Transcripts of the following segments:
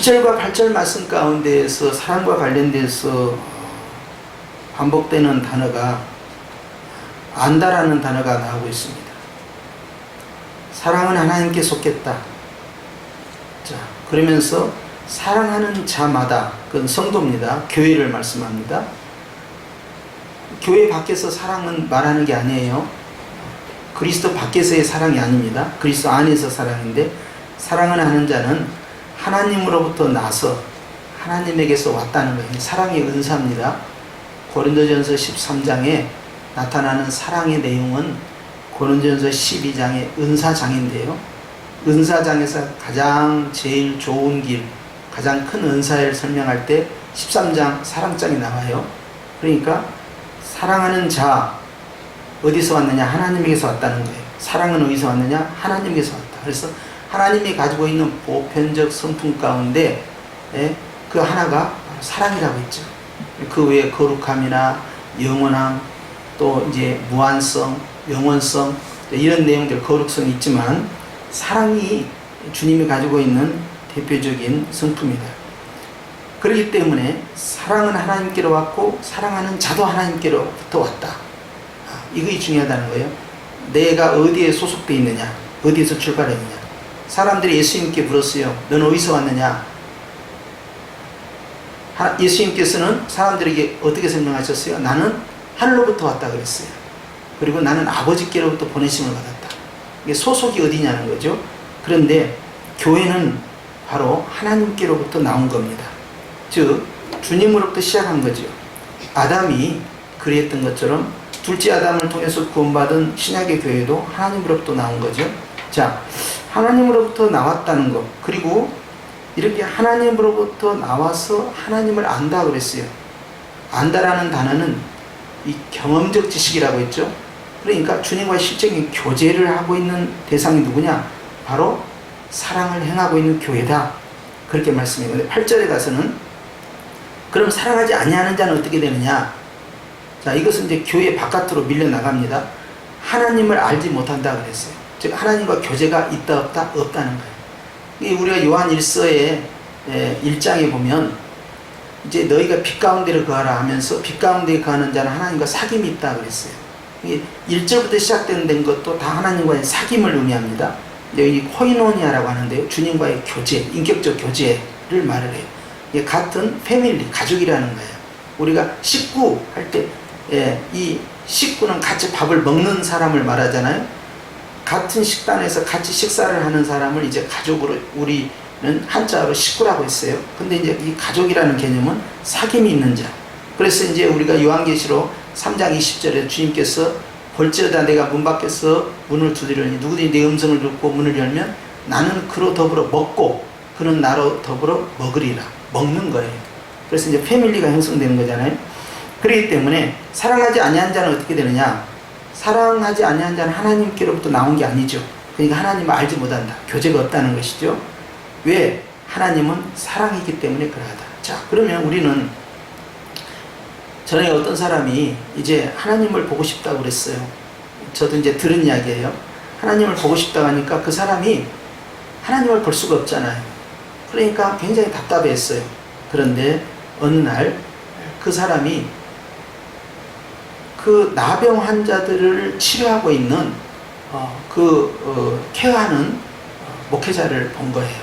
7절과 8절 말씀 가운데에서 사랑과 관련돼서 반복되는 단어가 안다라는 단어가 나오고 있습니다. 사랑은 하나님께 속했다. 자, 그러면서 사랑하는 자마다, 그건 성도입니다. 교회를 말씀합니다. 교회 밖에서 사랑은 말하는 게 아니에요. 그리스도 밖에서의 사랑이 아닙니다. 그리스도 안에서 사랑인데, 사랑을 하는 자는 하나님으로부터 나서 하나님에게서 왔다는 거예요. 사랑의 은사입니다. 고린도전서 13장에 나타나는 사랑의 내용은 고린도전서 12장의 은사장인데요. 은사장에서 가장 제일 좋은 길, 가장 큰 은사를 설명할 때 13장 사랑장이 나와요. 그러니까 사랑하는 자, 어디서 왔느냐? 하나님에게서 왔다는 거예요. 사랑은 어디서 왔느냐? 하나님에게서 왔다. 그래서 하나님이 가지고 있는 보편적 성품 가운데 그 하나가 사랑이라고 했죠. 그 외에 거룩함이나 영원함, 또 이제 무한성, 영원성, 이런 내용들, 거룩성이 있지만 사랑이 주님이 가지고 있는 대표적인 성품이다. 그렇기 때문에 사랑은 하나님께로 왔고 사랑하는 자도 하나님께로부터 왔다. 이것이 중요하다는 거예요. 내가 어디에 소속되어 있느냐, 어디에서 출발했느냐. 사람들이 예수님께 물었어요. 너는 어디서 왔느냐? 예수님께서는 사람들에게 어떻게 설명하셨어요? 나는 하늘로부터 왔다 그랬어요. 그리고 나는 아버지께로부터 보내심을 받았다. 이게 소속이 어디냐는 거죠. 그런데 교회는 바로 하나님께로부터 나온 겁니다. 즉 주님으로부터 시작한 거죠. 아담이 그랬던 것처럼 둘째 아담을 통해서 구원받은 신약의 교회도 하나님으로부터 나온 거죠. 자, 하나님으로부터 나왔다는 것, 그리고 이렇게 하나님으로부터 나와서 하나님을 안다 그랬어요. 안다라는 단어는 이 경험적 지식이라고 했죠. 그러니까 주님과 실제적인 교제를 하고 있는 대상이 누구냐? 바로 사랑을 행하고 있는 교회다. 그렇게 말씀해요. 근데 8절에 가서는 그럼 사랑하지 아니하는 자는 어떻게 되느냐? 자, 이것은 이제 교회 바깥으로 밀려나갑니다. 하나님을 알지 못한다 그랬어요. 즉 하나님과 교제가 있다 없다? 없다는 거예요. 우리가 요한 1서의 1장에 보면 이제 너희가 빛 가운데를 거하라 하면서 빛 가운데 거하는 자는 하나님과 사귐이 있다 그랬어요. 1절부터 시작된 것도 다 하나님과의 사귐을 의미합니다. 여기 코이노니아라고 하는데요. 주님과의 교제, 인격적 교제를 말을 해요. 이게 같은 패밀리, 가족이라는 거예요. 우리가 식구 할 때 이 식구는 같이 밥을 먹는 사람을 말하잖아요. 같은 식단에서 같이 식사를 하는 사람을 이제 가족으로 우리는 한자로 식구라고 했어요. 근데 이제 이 가족이라는 개념은 사귐이 있는 자. 그래서 이제 우리가 요한계시록 3장 20절에 주님께서 볼지어다 내가 문 밖에서 문을 두드리니 누구든지 내 음성을 듣고 문을 열면 나는 그로 더불어 먹고 그는 나로 더불어 먹으리라. 먹는 거예요. 그래서 이제 패밀리가 형성되는 거잖아요. 그렇기 때문에 사랑하지 아니한 자는 어떻게 되느냐? 사랑하지 아니한 자는 하나님께로부터 나온 게 아니죠. 그러니까 하나님을 알지 못한다. 교제가 없다는 것이죠. 왜? 하나님은 사랑이기 때문에 그러하다. 자, 그러면 우리는 전에 어떤 사람이 이제 하나님을 보고 싶다고 그랬어요. 저도 이제 들은 이야기예요. 하나님을 보고 싶다고 하니까 그 사람이 하나님을 볼 수가 없잖아요. 그러니까 굉장히 답답했어요. 그런데 어느 날 그 사람이 그 나병 환자들을 치료하고 있는 케어하는 목회자를 본 거예요.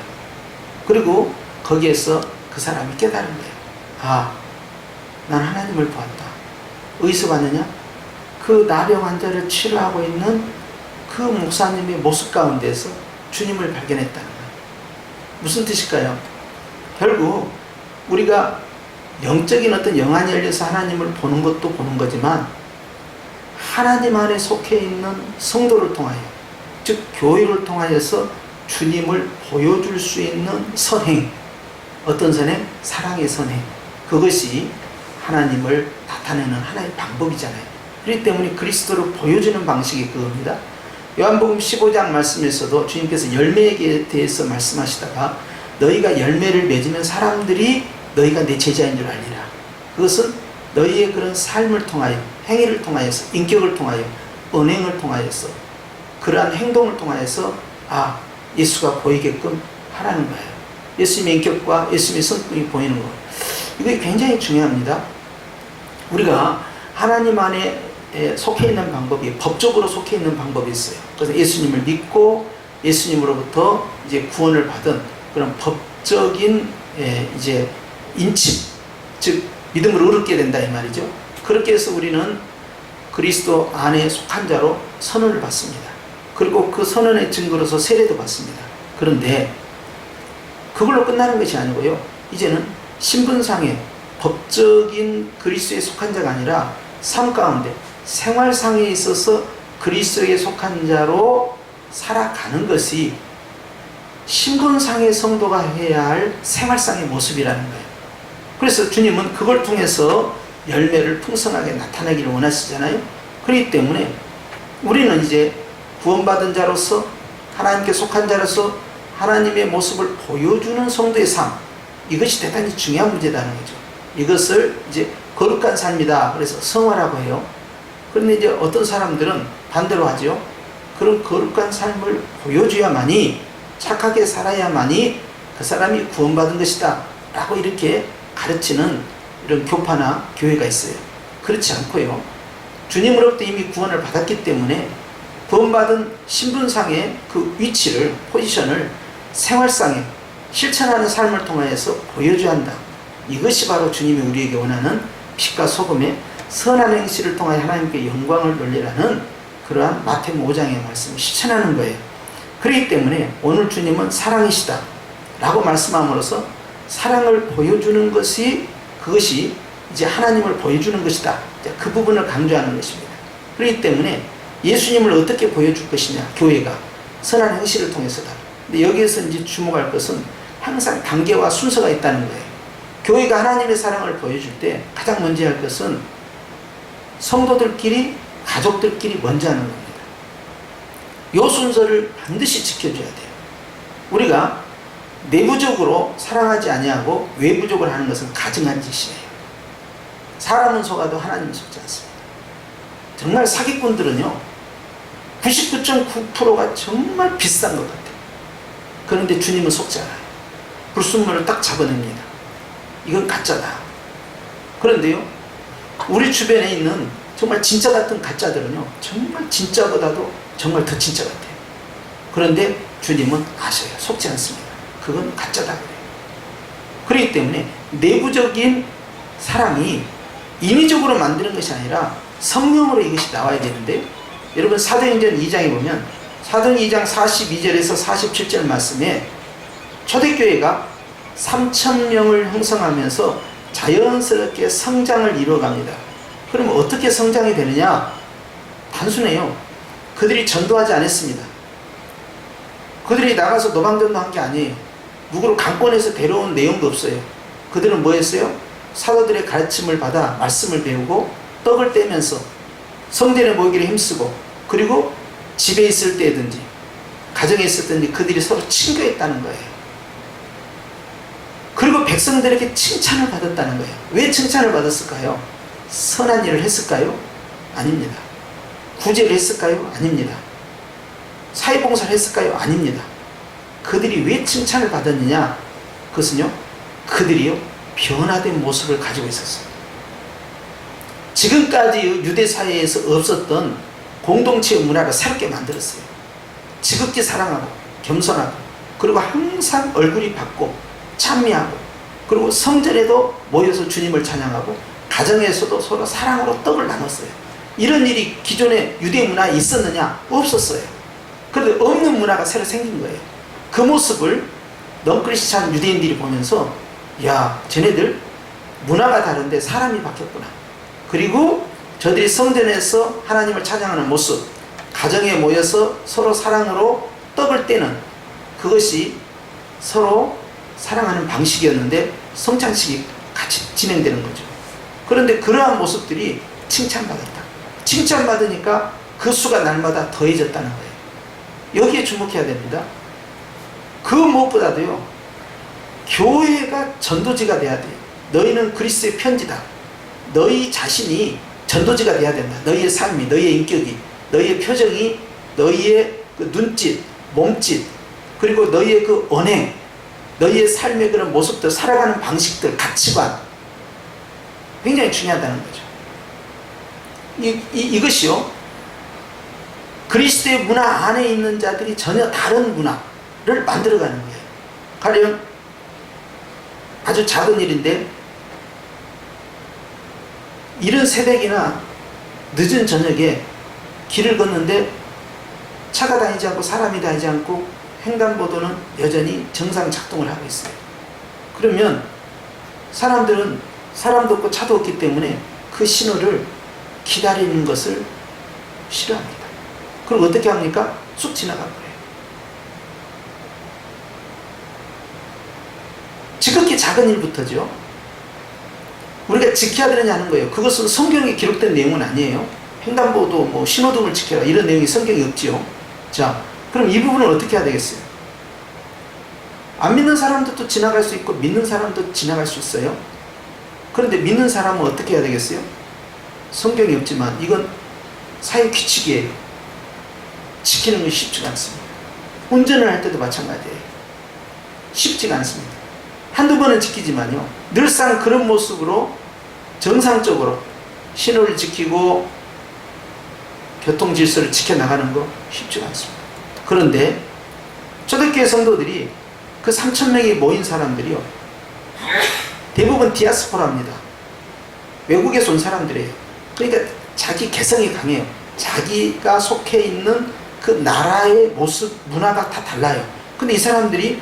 그리고 거기에서 그 사람이 깨달은 거예요. 아, 난 하나님을 보았다. 어디서 봤느냐? 그 나병 환자를 치료하고 있는 그 목사님의 모습 가운데서 주님을 발견했다는 거예요. 무슨 뜻일까요? 결국 우리가 영적인 어떤 영안이 열려서 하나님을 보는 것도 보는 거지만 하나님 안에 속해 있는 성도를 통하여, 즉 교회를 통하여서 주님을 보여줄 수 있는 선행, 어떤 선행? 사랑의 선행. 그것이 하나님을 나타내는 하나의 방법이잖아요. 그렇기 때문에 그리스도를 보여주는 방식이 그겁니다. 요한복음 15장 말씀에서도 주님께서 열매에 대해서 말씀하시다가 너희가 열매를 맺으면 사람들이 너희가 내 제자인 줄 알리라. 그것은 너희의 그런 삶을 통하여, 행위를 통하여서, 인격을 통하여, 언행을 통하여서, 그러한 행동을 통하여서 예수가 보이게끔 하라는 거예요. 예수님의 인격과 예수님의 성품이 보이는 것. 이게 굉장히 중요합니다. 우리가 하나님 안에 속해 있는 방법이, 법적으로 속해 있는 방법이 있어요. 그래서 예수님을 믿고 예수님으로부터 이제 구원을 받은 그런 법적인 이제 인침, 즉 믿음을 얻게 된다 이 말이죠. 그렇게 해서 우리는 그리스도 안에 속한 자로 선언을 받습니다. 그리고 그 선언의 증거로서 세례도 받습니다. 그런데 그걸로 끝나는 것이 아니고요. 이제는 신분상의 법적인 그리스도에 속한 자가 아니라 삶 가운데 생활상에 있어서 그리스도에 속한 자로 살아가는 것이 신분상의 성도가 해야 할 생활상의 모습이라는 거예요. 그래서 주님은 그걸 통해서 열매를 풍성하게 나타내기를 원하시잖아요. 그렇기 때문에 우리는 이제 구원받은 자로서 하나님께 속한 자로서 하나님의 모습을 보여주는 성도의 삶, 이것이 대단히 중요한 문제라는 거죠. 이것을 이제 거룩한 삶이다, 그래서 성화라고 해요. 그런데 이제 어떤 사람들은 반대로 하죠. 그런 거룩한 삶을 보여줘야만이, 착하게 살아야만이 그 사람이 구원받은 것이다 라고 이렇게 가르치는 이런 교파나 교회가 있어요. 그렇지 않고요. 주님으로부터 이미 구원을 받았기 때문에 구원받은 신분상의 그 위치를, 포지션을 생활상에 실천하는 삶을 통해서 보여줘야 한다. 이것이 바로 주님이 우리에게 원하는 빛과 소금의 선한 행실을 통하여 하나님께 영광을 돌리라는 그러한 마태복음 5장의 말씀을 실천하는 거예요. 그렇기 때문에 오늘 주님은 사랑이시다 라고 말씀함으로써 사랑을 보여주는 것이, 그것이 이제 하나님을 보여주는 것이다, 그 부분을 강조하는 것입니다. 그렇기 때문에 예수님을 어떻게 보여줄 것이냐, 교회가 선한 행실을 통해서다. 근데 여기에서 이제 주목할 것은 항상 단계와 순서가 있다는 거예요. 교회가 하나님의 사랑을 보여줄 때 가장 먼저 할 것은 성도들끼리, 가족들끼리 먼저 하는 겁니다. 이 순서를 반드시 지켜줘야 돼요. 우리가 내부적으로 사랑하지 아니하고 외부적으로 하는 것은 가증한 짓이에요. 사람은 속아도 하나님은 속지 않습니다. 정말 사기꾼들은요, 99.9%가 정말 비싼 것 같아요. 그런데 주님은 속지 않아요. 불순물을 딱 잡아냅니다. 이건 가짜다. 그런데요, 우리 주변에 있는 정말 진짜 같은 가짜들은요, 정말 진짜보다도 정말 더 진짜 같아요. 그런데 주님은 아셔요. 속지 않습니다. 그건 가짜다 그래요. 그렇기 때문에 내부적인 사랑이 인위적으로 만드는 것이 아니라 성령으로 이것이 나와야 되는데, 여러분 사도행전 2장에 보면 사도행전 2장 42절에서 47절 말씀에 초대교회가 3,000명을 형성하면서 자연스럽게 성장을 이루어갑니다. 그러면 어떻게 성장이 되느냐? 단순해요. 그들이 전도하지 않았습니다. 그들이 나가서 노방전도한 게 아니에요. 누구를 강권해서 데려온 내용도 없어요. 그들은 뭐 했어요? 사도들의 가르침을 받아 말씀을 배우고 떡을 떼면서 성전에 모이기를 힘쓰고, 그리고 집에 있을 때든지 가정에 있을 때든지 그들이 서로 친교했다는 거예요. 그리고 백성들에게 칭찬을 받았다는 거예요. 왜 칭찬을 받았을까요? 선한 일을 했을까요? 아닙니다. 구제를 했을까요? 아닙니다. 사회봉사를 했을까요? 아닙니다. 그들이 왜 칭찬을 받았느냐? 그것은요, 그들이요, 변화된 모습을 가지고 있었어요. 지금까지 유대 사회에서 없었던 공동체의 문화를 새롭게 만들었어요. 지극히 사랑하고 겸손하고, 그리고 항상 얼굴이 밝고 찬미하고, 그리고 성전에도 모여서 주님을 찬양하고, 가정에서도 서로 사랑으로 떡을 나눴어요. 이런 일이 기존의 유대 문화에 있었느냐? 없었어요. 그런데 없는 문화가 새로 생긴 거예요. 그 모습을 넌크리스찬 유대인들이 보면서, 야, 쟤네들 문화가 다른데 사람이 바뀌었구나. 그리고 저들이 성전에서 하나님을 찬양하는 모습, 가정에 모여서 서로 사랑으로 떡을 떼는 그것이 서로 사랑하는 방식이었는데 성찬식이 같이 진행되는 거죠. 그런데 그러한 모습들이 칭찬받았다. 칭찬받으니까 그 수가 날마다 더해졌다는 거예요. 여기에 주목해야 됩니다. 그 무엇보다도요, 교회가 전도지가 돼야 돼요. 너희는 그리스도의 편지다. 너희 자신이 전도지가 돼야 된다. 너희의 삶이, 너희의 인격이, 너희의 표정이, 너희의 그 눈짓, 몸짓, 그리고 너희의 그 언행, 너희의 삶의 그런 모습들, 살아가는 방식들, 가치관 굉장히 중요하다는 거죠. 이것이요, 그리스도의 문화 안에 있는 자들이 전혀 다른 문화를 만들어가는 거예요. 가령 아주 작은 일인데, 이른 새벽이나 늦은 저녁에 길을 걷는데 차가 다니지 않고 사람이 다니지 않고 횡단보도는 여전히 정상 작동을 하고 있어요. 그러면 사람들은 사람도 없고 차도 없기 때문에 그 신호를 기다리는 것을 싫어합니다. 그럼 어떻게 합니까? 쑥 지나가 버려요. 지극히 작은 일부터죠. 우리가 지켜야 되느냐는 거예요. 그것은 성경에 기록된 내용은 아니에요. 횡단보도 뭐 신호등을 지켜라 이런 내용이 성경에 없지요. 자, 그럼 이 부분을 어떻게 해야 되겠어요? 안 믿는 사람도 지나갈 수 있고 믿는 사람도 지나갈 수 있어요. 그런데 믿는 사람은 어떻게 해야 되겠어요? 성경이 없지만 이건 사회 규칙이에요. 지키는 건 쉽지가 않습니다. 운전을 할 때도 마찬가지예요. 쉽지가 않습니다. 한두 번은 지키지만요, 늘상 그런 모습으로 정상적으로 신호를 지키고 교통 질서를 지켜나가는 거 쉽지가 않습니다. 그런데 초대교회 성도들이 그 3,000명이 모인 사람들이요, 대부분 디아스포라입니다. 외국에서 온 사람들이에요. 그러니까 자기 개성이 강해요. 자기가 속해 있는 그 나라의 모습, 문화가 다 달라요. 근데 이 사람들이,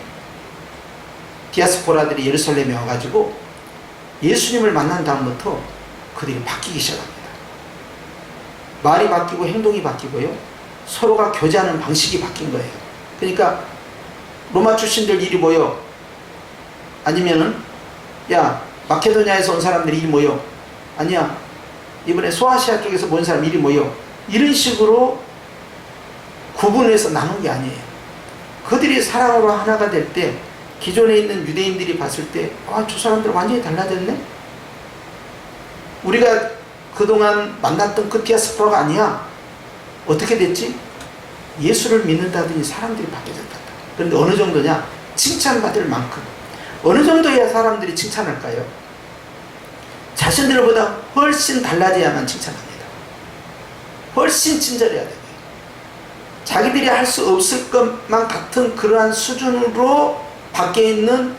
디아스포라들이 예루살렘에 와가지고 예수님을 만난 다음부터 그들이 바뀌기 시작합니다. 말이 바뀌고 행동이 바뀌고요, 서로가 교제하는 방식이 바뀐 거예요. 그러니까 로마 출신들 이리 모여, 아니면은 야 마케도니아에서 온 사람들이 이리 모여, 아니야 이번에 소아시아 쪽에서 모인 사람 이리 모여, 이런 식으로 구분해서 나눈 게 아니에요. 그들이 사랑으로 하나가 될 때 기존에 있는 유대인들이 봤을 때, 아, 저 사람들 완전히 달라졌네? 우리가 그동안 만났던 그 디아스포라가 아니야. 어떻게 됐지? 예수를 믿는다더니 사람들이 바뀌어졌다. 그런데 어느 정도냐? 칭찬받을 만큼. 어느 정도야 사람들이 칭찬할까요? 자신들보다 훨씬 달라져야만 칭찬합니다. 훨씬 친절해야 돼요. 자기들이 할 수 없을 것만 같은 그러한 수준으로 밖에 있는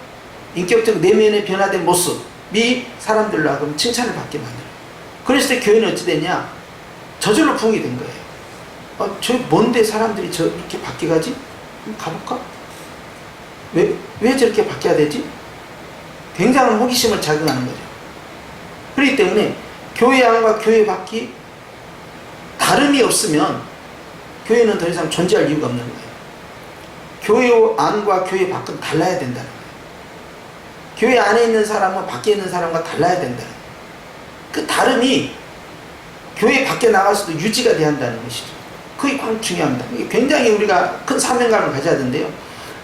인격적 내면의 변화된 모습이 사람들로 하여금 칭찬을 받게 만들어요. 그랬을 때 교회는 어찌 됐냐? 저절로 부흥이 된 거예요. 저 뭔데 사람들이 저렇게 바뀌어가지? 한번 가볼까? 왜 저렇게 바뀌어야 되지? 굉장한 호기심을 자극하는 거죠. 그렇기 때문에 교회 안과 교회 밖이 다름이 없으면 교회는 더 이상 존재할 이유가 없는 거예요. 교회 안과 교회 밖은 달라야 된다는 거예요. 교회 안에 있는 사람과 밖에 있는 사람과 달라야 된다는 거예요. 그 다름이 교회 밖에 나가서도 유지가 돼야 한다는 것이죠. 그게 참 중요합니다. 굉장히 우리가 큰 사명감을 가져야 되는데요,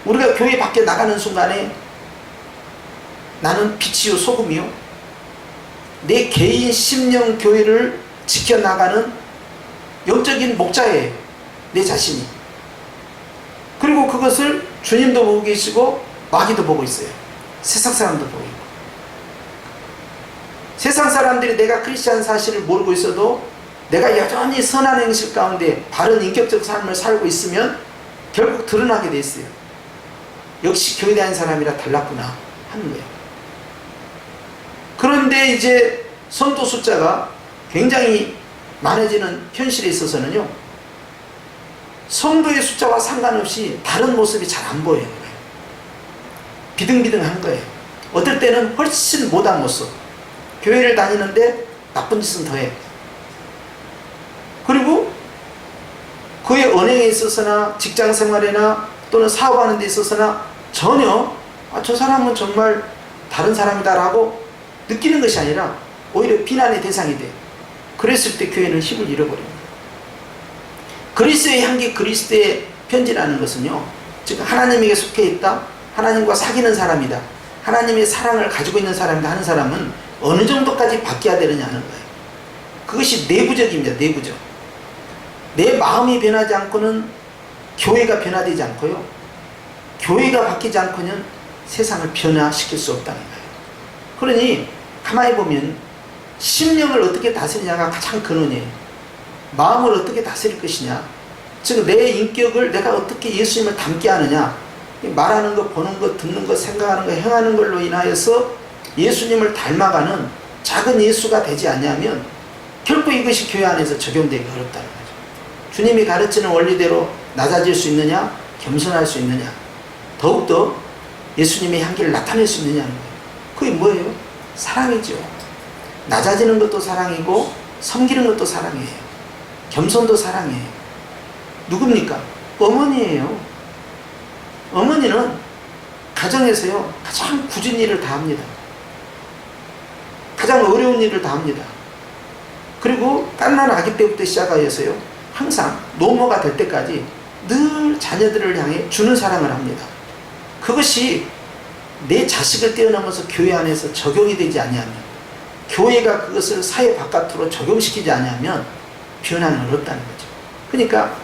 우리가 교회 밖에 나가는 순간에 나는 빛이요 소금이요, 내 개인 심령 교회를 지켜나가는 영적인 목자예요. 내 자신이. 그리고 그것을 주님도 보고 계시고 마귀도 보고 있어요. 세상 사람도 보고 있고. 세상 사람들이 내가 크리스찬 사실을 모르고 있어도 내가 여전히 선한 행실 가운데 바른 인격적 삶을 살고 있으면 결국 드러나게 돼 있어요. 역시 교회 다닌 사람이라 달랐구나 하는 거예요. 그런데 이제 성도 숫자가 굉장히 많아지는 현실에 있어서는요, 성도의 숫자와 상관없이 다른 모습이 잘 안 보이는 거예요. 비등비등한 거예요. 어떨 때는 훨씬 못한 모습. 교회를 다니는데 나쁜 짓은 더해. 그리고 그의 언행에 있어서나 직장 생활이나 또는 사업하는 데 있어서나 전혀 저 사람은 정말 다른 사람이다라고 느끼는 것이 아니라 오히려 비난의 대상이 돼요. 그랬을 때 교회는 힘을 잃어버립니다. 그리스도의 향기, 그리스도의 편지라는 것은요, 즉 하나님에게 속해 있다, 하나님과 사귀는 사람이다, 하나님의 사랑을 가지고 있는 사람이다 하는 사람은 어느 정도까지 바뀌어야 되느냐 하는 거예요. 그것이 내부적입니다. 내부적. 내 마음이 변하지 않고는 교회가 변화되지 않고요, 교회가 바뀌지 않고는 세상을 변화시킬 수 없다는 거예요. 그러니 가만히 보면 심령을 어떻게 다스리냐가 가장 근원이에요. 마음을 어떻게 다스릴 것이냐, 즉 내 인격을 내가 어떻게 예수님을 닮게 하느냐, 말하는 것, 보는 것, 듣는 것, 생각하는 것, 행하는 걸로 인하여서 예수님을 닮아가는 작은 예수가 되지 않냐면 결코 이것이 교회 안에서 적용되기 어렵다는 거죠. 주님이 가르치는 원리대로 낮아질 수 있느냐, 겸손할 수 있느냐, 더욱더 예수님의 향기를 나타낼 수 있느냐는 거예요. 그게 뭐예요? 사랑이죠. 낮아지는 것도 사랑이고 섬기는 것도 사랑이에요. 겸손도 사랑이에요. 누굽니까? 어머니예요. 어머니는 가정에서요 가장 굳은 일을 다 합니다. 가장 어려운 일을 다 합니다. 그리고 갓난 아기 때부터 시작하여서요 항상 노모가 될 때까지 늘 자녀들을 향해 주는 사랑을 합니다. 그것이 내 자식을 뛰어넘어서 교회 안에서 적용이 되지 않냐면, 교회가 그것을 사회 바깥으로 적용시키지 않냐면 변화는 어렵다는 거죠. 그러니까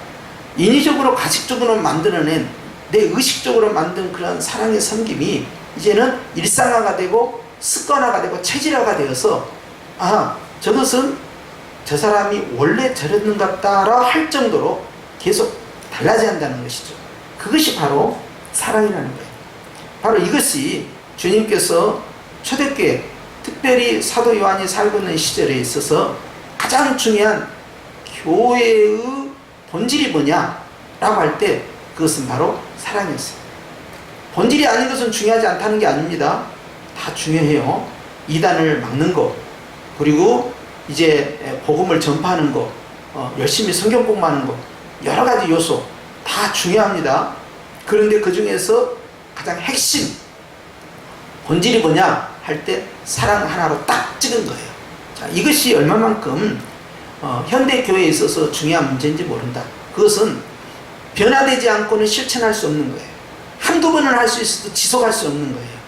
인위적으로 가식적으로 만들어낸, 내 의식적으로 만든 그런 사랑의 섬김이 이제는 일상화가 되고 습관화가 되고 체질화가 되어서, 아, 저것은 저 사람이 원래 저랬는 것 같다라 할 정도로 계속 달라져야 한다는 것이죠. 그것이 바로 사랑이라는 거예요. 바로 이것이 주님께서 초대교회, 특별히 사도 요한이 살고 있는 시절에 있어서 가장 중요한 교회의 본질이 뭐냐라고 할 때 그것은 바로 사랑이었어요. 본질이 아닌 것은 중요하지 않다는 게 아닙니다. 다 중요해요. 이단을 막는 거, 그리고 이제 복음을 전파하는 거, 열심히 성경 공부하는 거, 여러 가지 요소 다 중요합니다. 그런데 그 중에서 가장 핵심, 본질이 뭐냐 할 때 사랑 하나로 딱 찍은 거예요. 자, 이것이 얼마만큼 현대 교회에 있어서 중요한 문제인지 모른다. 그것은 변화되지 않고는 실천할 수 없는 거예요. 한두 번은 할 수 있어도 지속할 수 없는 거예요.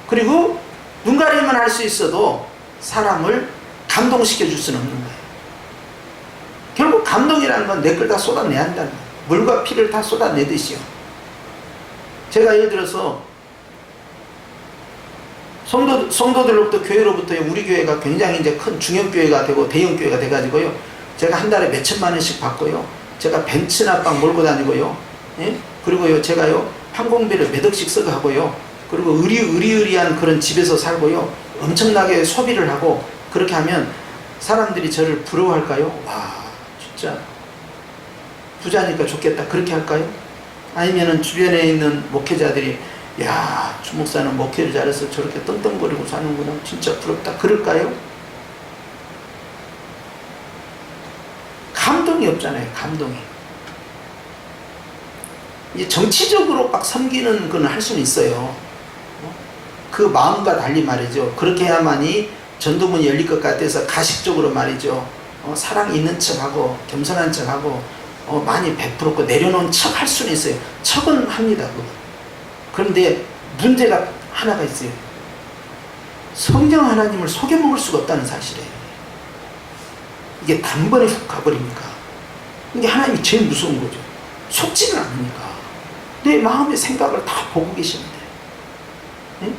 그리고 눈 가리면 할 수 있어도 사람을 감동시켜 줄 수는 없는 거예요. 결국 감동이라는 건 내 걸 다 쏟아내야 한다는 거예요. 물과 피를 다 쏟아내듯이요. 제가 예를 들어서 성도들로부터, 교회로부터 우리 교회가 굉장히 이제 큰 중형교회가 되고 대형교회가 돼가지고요, 제가 한 달에 몇 천만 원씩 받고요, 제가 벤츠나 빵 몰고 다니고요, 예? 그리고요 제가요 항공비를 몇 억씩 쓰고 하고요, 그리고 의리의리한 그런 집에서 살고요, 엄청나게 소비를 하고, 그렇게 하면 사람들이 저를 부러워할까요? 와, 진짜 부자니까 좋겠다, 그렇게 할까요? 아니면은 주변에 있는 목회자들이, 야, 주 목사는 목회를 잘해서 저렇게 떵떵거리고 사는구나, 진짜 부럽다, 그럴까요? 감동이 없잖아요. 감동이. 이제 정치적으로 막 섬기는 건 할 수는 있어요. 그 마음과 달리 말이죠. 그렇게 해야만이 전도문이 열릴 것 같아서 가식적으로 말이죠, 사랑이 있는 척하고 겸손한 척하고 많이 베풀었고 내려놓은 척 할 수는 있어요. 척은 합니다. 그거. 그런데 문제가 하나가 있어요. 성령 하나님을 속여먹을 수가 없다는 사실이에요. 이게 단번에 훅 가버리니까. 이게 하나님이 제일 무서운 거죠. 속지는 않으니까. 내 마음의 생각을 다 보고 계시는데, 네?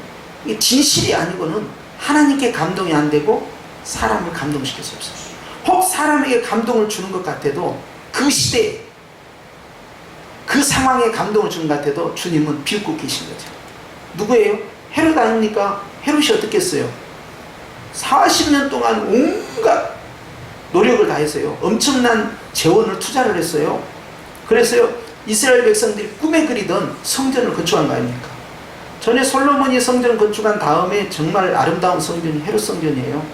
이게 진실이 아니고는 하나님께 감동이 안 되고 사람을 감동시킬 수 없어요. 혹 사람에게 감동을 주는 것 같아도 그 시대에 그 상황에 감동을 주는 것 같아도 주님은 비웃고 계신 거죠. 누구예요? 헤롯 아닙니까? 헤롯이 어떻게 했어요? 40년 동안 온갖 노력을 다했어요. 엄청난 재원을 투자를 했어요. 그래서요, 이스라엘 백성들이 꿈에 그리던 성전을 건축한 거 아닙니까? 전에 솔로몬이 성전을 건축한 다음에 정말 아름다운 성전이 헤롯 성전이에요.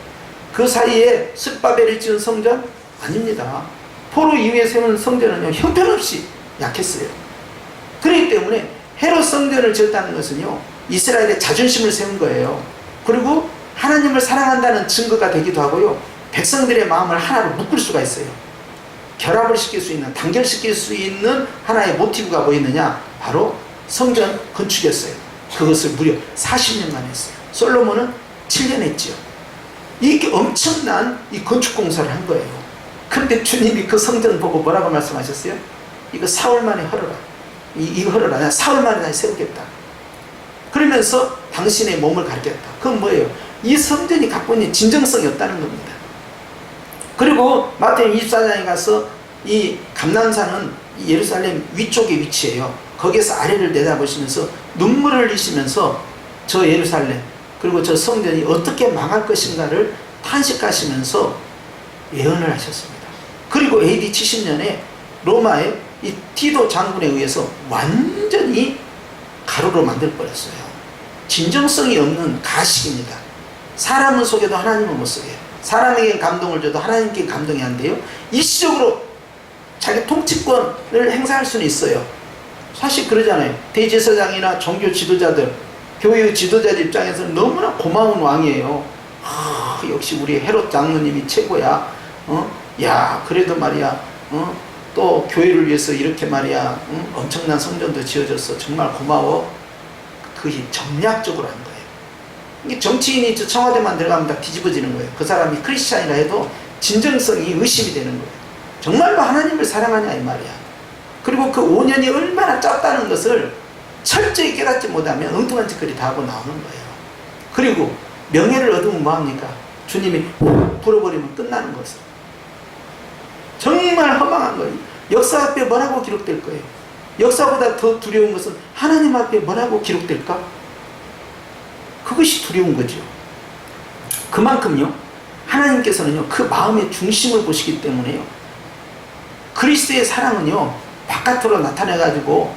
그 사이에 스바벨이 지은 성전? 아닙니다. 포로 이후에 세운 성전은요, 형편없이 약했어요. 그렇기 때문에 헤롯 성전을 지었다는 것은요, 이스라엘의 자존심을 세운 거예요. 그리고 하나님을 사랑한다는 증거가 되기도 하고요, 백성들의 마음을 하나로 묶을 수가 있어요. 결합을 시킬 수 있는, 단결시킬 수 있는 하나의 모티브가 뭐 있느냐? 바로 성전 건축이었어요. 그것을 무려 40년간 했어요. 솔로몬은 7년 했지요. 이게 엄청난 이 건축 공사를 한 거예요. 그런데 주님이 그 성전 보고 뭐라고 말씀하셨어요? 이거 4월 만에 헐어라. 이거 헐어라. 내가 4월 만에 다시 세우겠다. 그러면 그러면서 당신의 몸을 가르쳤다. 그건 뭐예요? 이 성전이 갖고 있는 진정성이 없다는 겁니다. 그리고 마태복음 24장에 가서 이 감람산은 예루살렘 위쪽에 위치해요. 거기에서 아래를 내다보시면서 눈물을 흘리시면서 저 예루살렘 그리고 저 성전이 어떻게 망할 것인가를 탄식하시면서 예언을 하셨습니다. 그리고 AD 70년에 로마의 이 티도 장군에 의해서 완전히 가루로 만들어버렸어요. 진정성이 없는 가식입니다. 사람은 속여도 하나님은 못 속여요. 사람에게 감동을 줘도 하나님께 감동이 안 돼요. 일시적으로 자기 통치권을 행사할 수는 있어요. 사실 그러잖아요. 대제사장이나 종교 지도자들, 교회의 지도자들 입장에서는 너무나 고마운 왕이에요. 역시 우리 헤롯 장로님이 최고야. 야, 그래도 말이야. 또 교회를 위해서 이렇게 말이야. 엄청난 성전도 지어줬어. 정말 고마워. 그것이 정략적으로 한 거예요. 이게 정치인이 저 청와대만 들어가면 다 뒤집어지는 거예요. 그 사람이 크리스찬이라 해도 진정성이 의심이 되는 거예요. 정말로 하나님을 사랑하냐 이 말이야. 그리고 그 5년이 얼마나 짧다는 것을 철저히 깨닫지 못하면 엉뚱한 짓거리 다 하고 나오는 거예요. 그리고 명예를 얻으면 뭐합니까? 주님이 불어버리면 끝나는 것을. 정말 허망한 거예요. 역사 앞에 뭐라고 기록될 거예요? 역사보다 더 두려운 것은 하나님 앞에 뭐라고 기록될까? 그것이 두려운 거죠. 그만큼요, 하나님께서는요, 그 마음의 중심을 보시기 때문에요, 그리스도의 사랑은요, 바깥으로 나타내가지고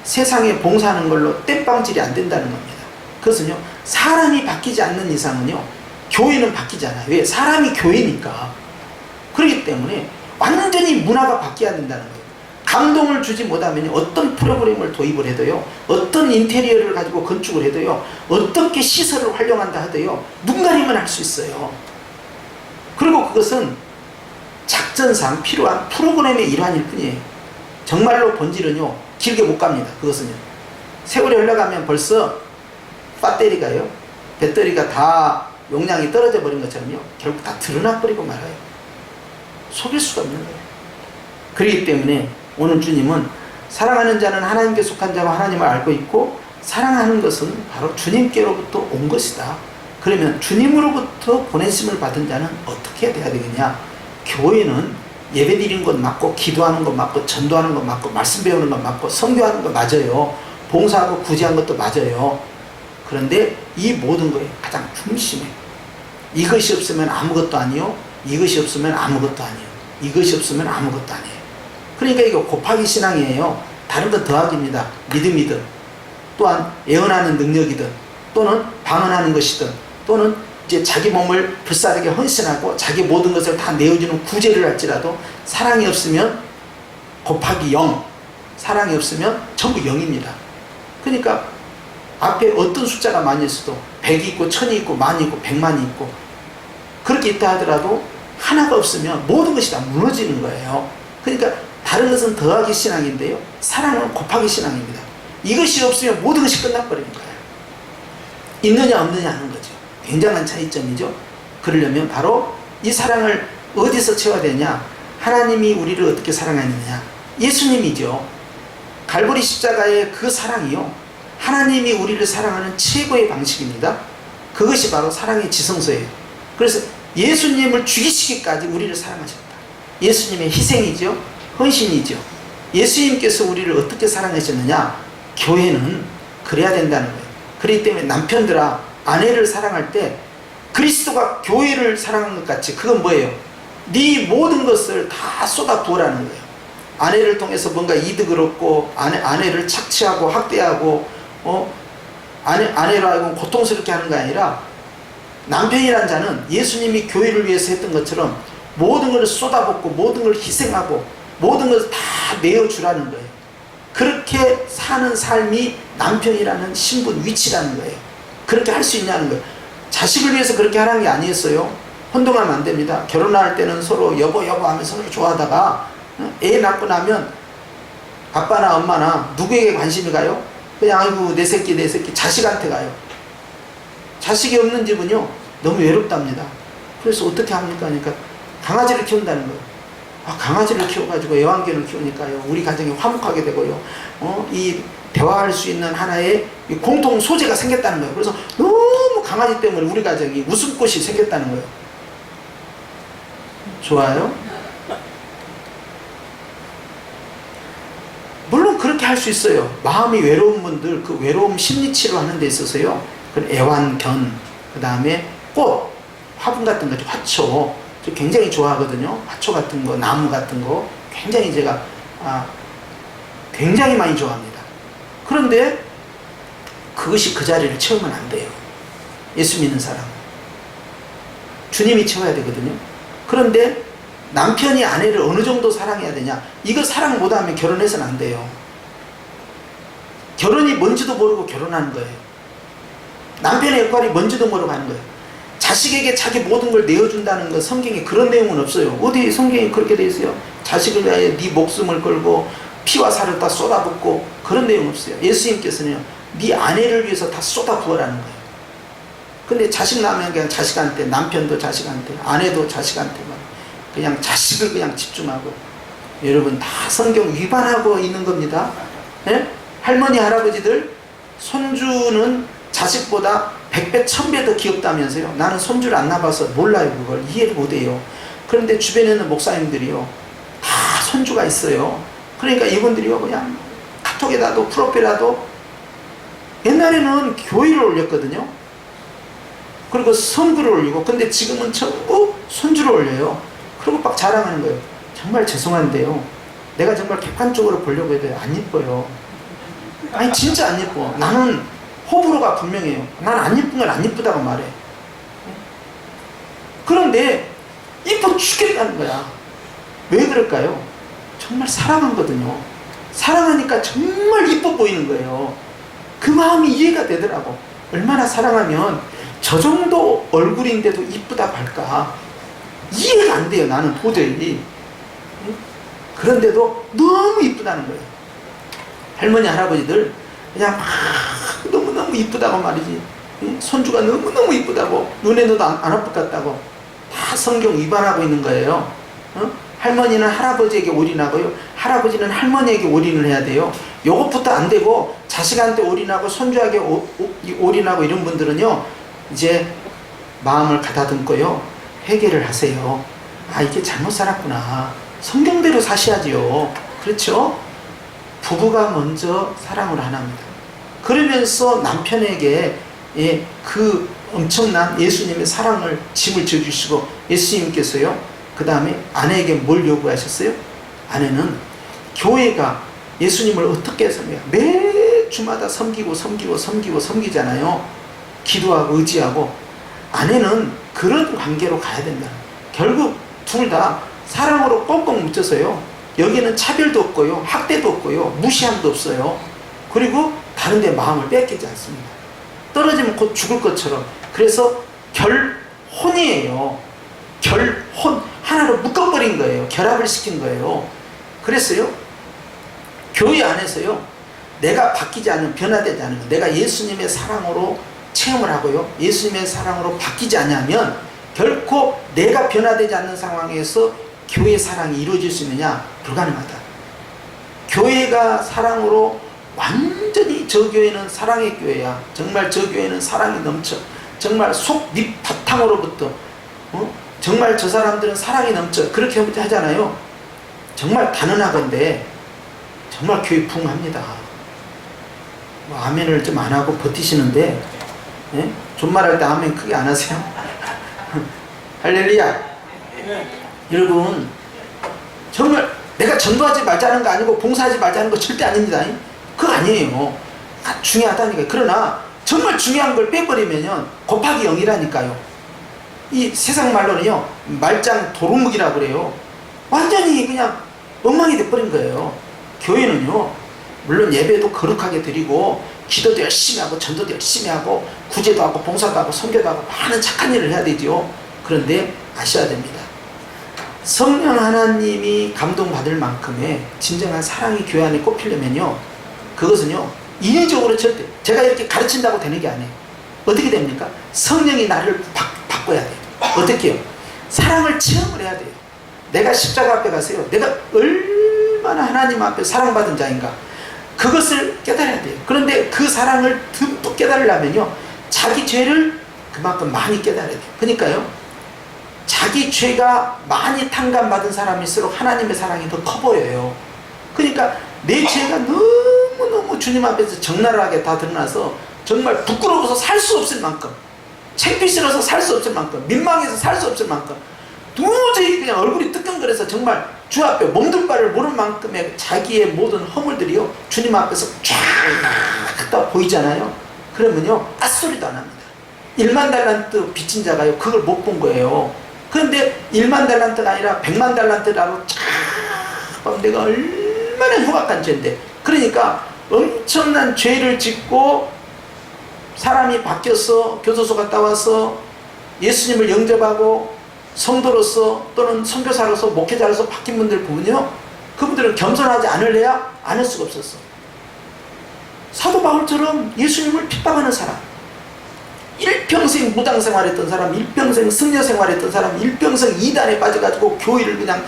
세상에 봉사하는 걸로 땜빵질이 안 된다는 겁니다. 그것은요, 사람이 바뀌지 않는 이상은요, 교회는 바뀌지 않아요. 왜? 사람이 교회니까. 그렇기 때문에 완전히 문화가 바뀌어야 된다는 거예요. 감동을 주지 못하면 어떤 프로그램을 도입을 해도요, 어떤 인테리어를 가지고 건축을 해도요, 어떻게 시설을 활용한다 하도요, 눈 가리면 할 수 있어요. 그리고 그것은 작전상 필요한 프로그램의 일환일 뿐이에요. 정말로 본질은요, 길게 못 갑니다. 그것은요, 세월이 흘러가면 벌써 배터리가 다 용량이 떨어져 버린 것처럼요, 결국 다 드러나 버리고 말아요. 속일 수가 없는 거예요. 그렇기 때문에 오늘 주님은 사랑하는 자는 하나님께 속한 자와 하나님을 알고 있고, 사랑하는 것은 바로 주님께로부터 온 것이다. 그러면 주님으로부터 보내심을 받은 자는 어떻게 돼야 되겠냐? 교회는 예배 드리는 것 맞고, 기도하는 것 맞고, 전도하는 것 맞고, 말씀 배우는 것 맞고, 선교하는 것 맞아요. 봉사하고 구제하는 것도 맞아요. 그런데 이 모든 거에 가장 중심에 이것이 없으면 아무것도 아니요, 이것이 없으면 아무것도 아니요, 이것이 없으면 아무것도 아니에요. 그러니까 이거 곱하기 신앙이에요. 다른 건 더하기입니다. 믿음이든, 또한 예언하는 능력이든, 또는 방언하는 것이든, 또는 이제 자기 몸을 불사르게 헌신하고 자기 모든 것을 다 내어주는 구제를 할지라도 사랑이 없으면 곱하기 0, 사랑이 없으면 전부 0입니다. 그러니까 앞에 어떤 숫자가 많이 있어도 100이 있고 1000이 있고 10,000이 있고 100만이 있고 그렇게 있다 하더라도 하나가 없으면 모든 것이 다 무너지는 거예요. 그러니까 다른 것은 더하기 신앙인데요, 사랑은 곱하기 신앙입니다. 이것이 없으면 모든 것이 끝나버리는 거예요. 있느냐 없느냐 하는 거죠. 굉장한 차이점이죠. 그러려면 바로 이 사랑을 어디서 채워야 되냐? 하나님이 우리를 어떻게 사랑하느냐? 예수님이죠. 갈보리 십자가의 그 사랑이요, 하나님이 우리를 사랑하는 최고의 방식입니다. 그것이 바로 사랑의 지성소예요. 그래서 예수님을 죽이시기까지 우리를 사랑하셨다. 예수님의 희생이죠, 헌신이죠. 예수님께서 우리를 어떻게 사랑하셨느냐? 교회는 그래야 된다는 거예요. 그렇기 때문에 남편들아, 아내를 사랑할 때 그리스도가 교회를 사랑한 것 같이, 그건 뭐예요? 네 모든 것을 다 쏟아 부으라는 거예요. 아내를 통해서 뭔가 이득을 얻고, 아내를 착취하고 학대하고, 아내로 하여금 고통스럽게 하는 게 아니라, 남편이란 자는 예수님이 교회를 위해서 했던 것처럼 모든 것을 쏟아붓고 모든 걸 희생하고 모든 것을 다 내어주라는 거예요. 그렇게 사는 삶이 남편이라는 신분, 위치라는 거예요. 그렇게 할 수 있냐는 거예요. 자식을 위해서 그렇게 하라는 게 아니었어요. 혼동하면 안 됩니다. 결혼할 때는 서로 여보 여보 하면서 서로 좋아하다가 애 낳고 나면 아빠나 엄마나 누구에게 관심이 가요? 그냥 아이고 내 새끼 자식한테 가요. 자식이 없는 집은요, 너무 외롭답니다. 그래서 어떻게 합니까? 그러니까 강아지를 키운다는 거예요. 강아지를 키워가지고 애완견을 키우니까요, 우리 가정이 화목하게 되고요, 이 대화할 수 있는 하나의 공통 소재가 생겼다는 거예요. 그래서 너무 강아지 때문에 우리 가정이 웃음꽃이 생겼다는 거예요. 좋아요? 물론 그렇게 할 수 있어요. 마음이 외로운 분들, 그 외로움 심리치료 하는 데 있어서요, 그 애완견, 그 다음에 꽃, 화분 같은 거, 화초, 저 굉장히 좋아하거든요. 화초 같은 거, 나무 같은 거 굉장히 제가 굉장히 많이 좋아합니다. 그런데 그것이 그 자리를 채우면 안 돼요. 예수 믿는 사람, 주님이 채워야 되거든요. 그런데 남편이 아내를 어느 정도 사랑해야 되냐, 이거 사랑 못하면 결혼해서는 안 돼요. 결혼이 뭔지도 모르고 결혼하는 거예요. 남편의 역할이 뭔지도 모르고 하는 거예요. 자식에게 자기 모든 걸 내어준다는 거, 성경에 그런 내용은 없어요. 어디 성경에 그렇게 돼 있어요? 자식을 위하여 네 목숨을 걸고 피와 살을 다 쏟아붓고, 그런 내용 없어요. 예수님께서는요, 네 아내를 위해서 다 쏟아부으라는 거예요. 근데 자식 낳으면 그냥 자식한테, 남편도 자식한테, 아내도 자식한테만 그냥 자식을 그냥 집중하고, 여러분 다 성경 위반하고 있는 겁니다. 네? 할머니 할아버지들 손주는 자식보다 100배 1000배 더 귀엽다면서요. 나는 손주를 안 낳아봐서 몰라요. 그걸 이해를 못해요. 그런데 주변에 있는 목사님들이요, 다 손주가 있어요. 그러니까 이분들이요, 그냥 카톡에다도 프로필에다도, 옛날에는 교회를 올렸거든요. 그리고 선글을 올리고, 근데 지금은 전부 손주를 올려요. 그리고 막 자랑하는 거예요. 정말 죄송한데요, 내가 정말 객관적으로 보려고 해도 안 예뻐요. 아니 진짜 안 예뻐. 나는 호불호가 분명해요. 난 안 예쁜 건 안 예쁘다고 말해. 그런데 이뻐 죽겠다는 거야. 왜 그럴까요? 정말 사랑하거든요. 사랑하니까 정말 이뻐 보이는 거예요. 그 마음이 이해가 되더라고. 얼마나 사랑하면 저 정도 얼굴인데도 이쁘다고 할까. 이해가 안 돼요. 나는 도저히. 그런데도 너무 이쁘다는 거예요. 할머니 할아버지들 그냥 막 너무너무 이쁘다고 말이지. 손주가 너무너무 이쁘다고, 눈에도 안 아플 것 같다고, 다 성경 위반하고 있는 거예요. 할머니는 할아버지에게 올인하고요, 할아버지는 할머니에게 올인을 해야 돼요. 요것부터 안 되고 자식한테 올인하고 손주에게 올인하고 이런 분들은요, 이제 마음을 가다듬고요, 회개를 하세요. 아, 이게 잘못 살았구나. 성경대로 사셔야지요. 그렇죠? 부부가 먼저 사랑을 하나입니다. 그러면서 남편에게 그 엄청난 예수님의 사랑을 짐을 져주시고, 예수님께서요, 그 다음에 아내에게 뭘 요구하셨어요? 아내는 교회가 예수님을 어떻게 섬겨요? 매 주마다 섬기잖아요. 기도하고 의지하고. 아내는 그런 관계로 가야 된다. 결국 둘 다 사랑으로 꽁꽁 묻혀서요, 여기는 차별도 없고요, 학대도 없고요, 무시함도 없어요. 그리고 다른 데 마음을 뺏기지 않습니다. 떨어지면 곧 죽을 것처럼. 그래서 결혼이에요. 결혼. 하나로 묶어버린 거예요. 결합을 시킨 거예요. 그랬어요. 교회 안에서요, 내가 바뀌지 않는, 변화되지 않는 것, 내가 예수님의 사랑으로 체험을 하고요, 예수님의 사랑으로 바뀌지 않으면 결코 내가 변화되지 않는 상황에서 교회의 사랑이 이루어질 수 있느냐? 불가능하다. 교회가 사랑으로 완전히, 저 교회는 사랑의 교회야. 정말 저 교회는 사랑이 넘쳐. 정말 속 밑바탕으로부터 정말 저 사람들은 사랑이 넘쳐. 그렇게 하잖아요. 정말 단언하건대 정말 교회 부흥합니다. 뭐 아멘을 좀 안 하고 버티시는데, 예? 존말할 때 아멘 크게 안 하세요? 할렐루야. 여러분, 정말 내가 전도하지 말자는 거 아니고 봉사하지 말자는 거 절대 아닙니다. 그거 아니에요. 중요하다니까요. 그러나 정말 중요한 걸 빼버리면요, 곱하기 0이라니까요. 이 세상 말로는요, 말짱 도루묵이라고 그래요. 완전히 그냥 엉망이 돼버린 거예요. 교회는요, 물론 예배도 거룩하게 드리고, 기도도 열심히 하고, 전도도 열심히 하고, 구제도 하고, 봉사도 하고, 선교도 하고, 많은 착한 일을 해야 되죠. 그런데 아셔야 됩니다. 성령 하나님이 감동받을 만큼의 진정한 사랑이 교회 안에 꼽히려면요, 그것은요, 인위적으로 절대, 제가 이렇게 가르친다고 되는 게 아니에요. 어떻게 됩니까? 성령이 나를 바꿔야 돼요. 어떻게 해요? 사랑을 체험을 해야 돼요. 내가 십자가 앞에 가서요, 내가 얼마나 하나님 앞에 사랑받은 자인가, 그것을 깨달아야 돼요. 그런데 그 사랑을 듬뿍 깨달으려면요, 자기 죄를 그만큼 많이 깨달아야 돼요. 그러니까요, 자기 죄가 많이 탕감받은 사람일수록 하나님의 사랑이 더 커 보여요. 그러니까 내 죄가 너무너무 주님 앞에서 적나라하게 다 드러나서 정말 부끄러워서 살 수 없을 만큼, 창피스러워서 살 수 없을 만큼, 민망해서 살 수 없을 만큼, 도저히 그냥 얼굴이 뜨끔거려서 정말 주 앞에 몸둘 바를 모르는 만큼의 자기의 모든 허물들이요, 주님 앞에서 쫙 다 보이잖아요. 그러면요, 앗소리도 안 합니다. 1만 달란트 빚진 자가요, 그걸 못 본 거예요. 그런데 1만 달란트가 아니라 100만 달란트라고 쫙 내가 얼마나 흉악한 죄인데, 그러니까 엄청난 죄를 짓고 사람이 바뀌어서 교도소 갔다 와서 예수님을 영접하고 성도로서 또는 선교사로서 목회자로서 바뀐 분들 보면요, 그분들은 겸손하지 않을래야 안 할 수가 없었어. 사도 바울처럼 예수님을 핍박하는 사람, 일평생 무당 생활했던 사람, 일평생 승려 생활했던 사람, 일평생 이단에 빠져가지고 교회를 그냥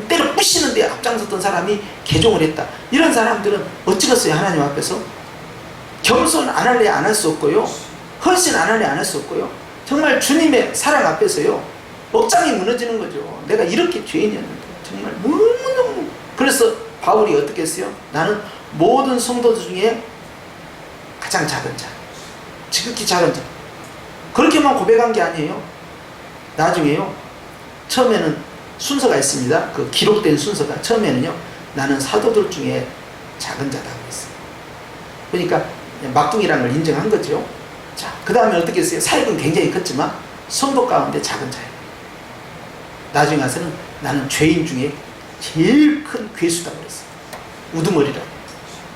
때려 부시는 데 앞장섰던 사람이 개종을 했다. 이런 사람들은 어찌겠어요? 하나님 앞에서 겸손 안 할래 안 할 수 없고요, 헌신 안 할래 안 할 수 없고요, 정말 주님의 사랑 앞에서요 억장이 무너지는 거죠. 내가 이렇게 죄인이었는데 정말 너무너무. 그래서 바울이 어떻게 했어요? 나는 모든 성도들 중에 가장 작은 자, 지극히 작은 자, 그렇게만 고백한 게 아니에요. 나중에요, 처음에는 순서가 있습니다. 그 기록된 순서가 처음에는요, 나는 사도들 중에 작은 자다고 했어요. 그러니까 막둥이라는 걸 인정한 거죠. 자, 그 다음에 어떻게 했어요? 사역은 굉장히 컸지만 성도 가운데 작은 자예요. 나중에 가서는 나는 죄인 중에 제일 큰 괴수다고 그랬어요. 우두머리라고.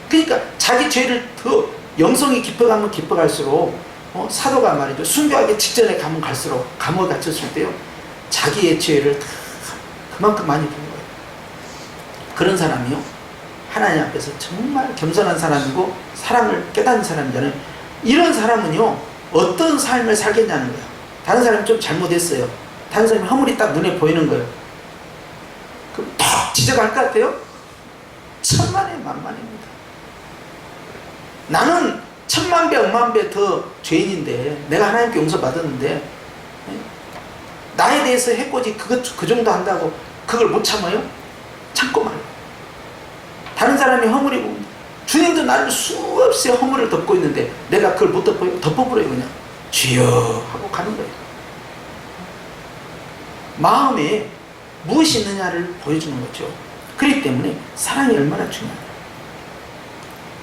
그러니까 자기 죄를 더 영성이 깊어가면 깊어갈수록 사도가 말이죠, 순교하기 직전에 가면 갈수록 감옥에 갇혔을 때요, 자기의 죄를 그만큼 많이 본 거예요. 그런 사람이요, 하나님 앞에서 정말 겸손한 사람이고 사랑을 깨닫는 사람이잖아요. 이런 사람은요, 어떤 삶을 살겠냐는 거예요. 다른 사람이 좀 잘못했어요. 다른 사람이 허물이 딱 눈에 보이는 거예요. 그럼 탁 지적할 것 같아요? 천만에 만만입니다. 나는 천만 배 억만 배 더 죄인인데, 내가 하나님께 용서받았는데 나에 대해서 해코지 그 정도 한다고 그걸 못 참아요? 참고 말고. 다른 사람이 허물이 보면 주님도 나를 수없이 허물을 덮고 있는데 내가 그걸 못 덮어요? 덮어버려요. 그냥 주여 하고 가는 거예요. 마음에 무엇이 있느냐를 보여주는 거죠. 그렇기 때문에 사랑이 얼마나 중요하냐.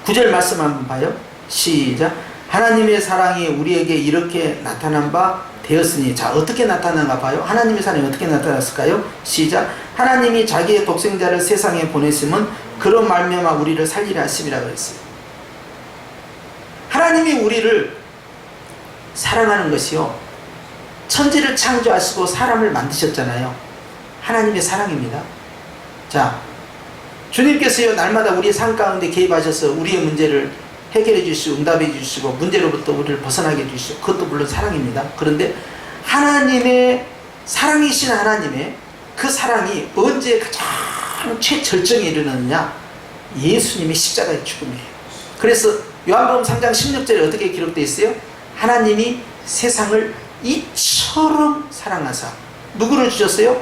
9절 말씀 한번 봐요. 시작. 하나님의 사랑이 우리에게 이렇게 나타난 바 되었으니. 자, 어떻게 나타나는가 봐요. 하나님의 사랑이 어떻게 나타났을까요? 시작. 하나님이 자기의 독생자를 세상에 보냈으면 그런 말미암아 우리를 살리려 하심이라 그랬어요. 하나님이 우리를 사랑하는 것이요, 천지를 창조하시고 사람을 만드셨잖아요. 하나님의 사랑입니다. 자, 주님께서요, 날마다 우리의 삶 가운데 개입하셔서 우리의 문제를 해결해 주시고 응답해 주시고 문제로부터 우리를 벗어나게 해 주시고, 그것도 물론 사랑입니다. 그런데 하나님의 사랑이신 하나님의 그 사랑이 언제 가장 최절정에 이르느냐? 예수님의 십자가의 죽음이에요. 그래서 요한복음 3장 16절에 어떻게 기록되어 있어요? 하나님이 세상을 이처럼 사랑하사 누구를 주셨어요?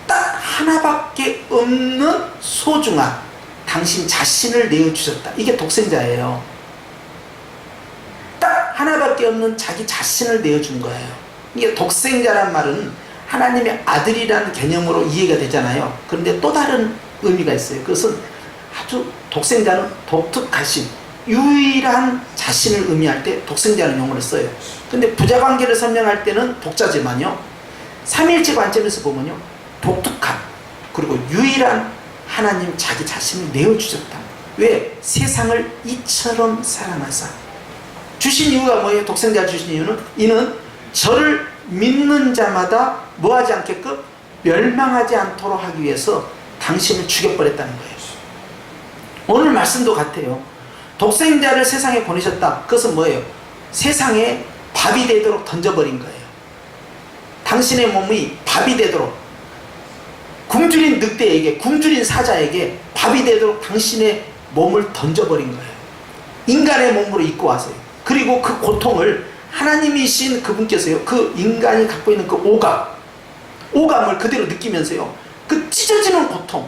딱 하나밖에 없는 소중한 당신 자신을 내어주셨다. 이게 독생자예요. 딱 하나밖에 없는 자기 자신을 내어준 거예요. 이게 독생자란 말은 하나님의 아들이라는 개념으로 이해가 되잖아요. 그런데 또 다른 의미가 있어요. 그것은 아주 독생자는 독특하신 유일한 자신을 의미할 때 독생자라는 용어를 써요. 근데 부자관계를 설명할 때는 독자지만요, 삼일체 관점에서 보면요, 독특한 그리고 유일한 하나님 자기 자신을 내어주셨다. 왜? 세상을 이처럼 사랑하사. 주신 이유가 뭐예요? 독생자 주신 이유는, 이는 저를 믿는 자마다 뭐하지 않게끔 멸망하지 않도록 하기 위해서 당신을 죽여버렸다는 거예요. 오늘 말씀도 같아요. 독생자를 세상에 보내셨다. 그것은 뭐예요? 세상에 밥이 되도록 던져버린 거예요. 당신의 몸이 밥이 되도록, 굶주린 늑대에게, 굶주린 사자에게 밥이 되도록 당신의 몸을 던져버린 거예요. 인간의 몸으로 입고 와서요. 그리고 그 고통을 하나님이신 그분께서요, 그 인간이 갖고 있는 그 오감을 그대로 느끼면서요, 그 찢어지는 고통,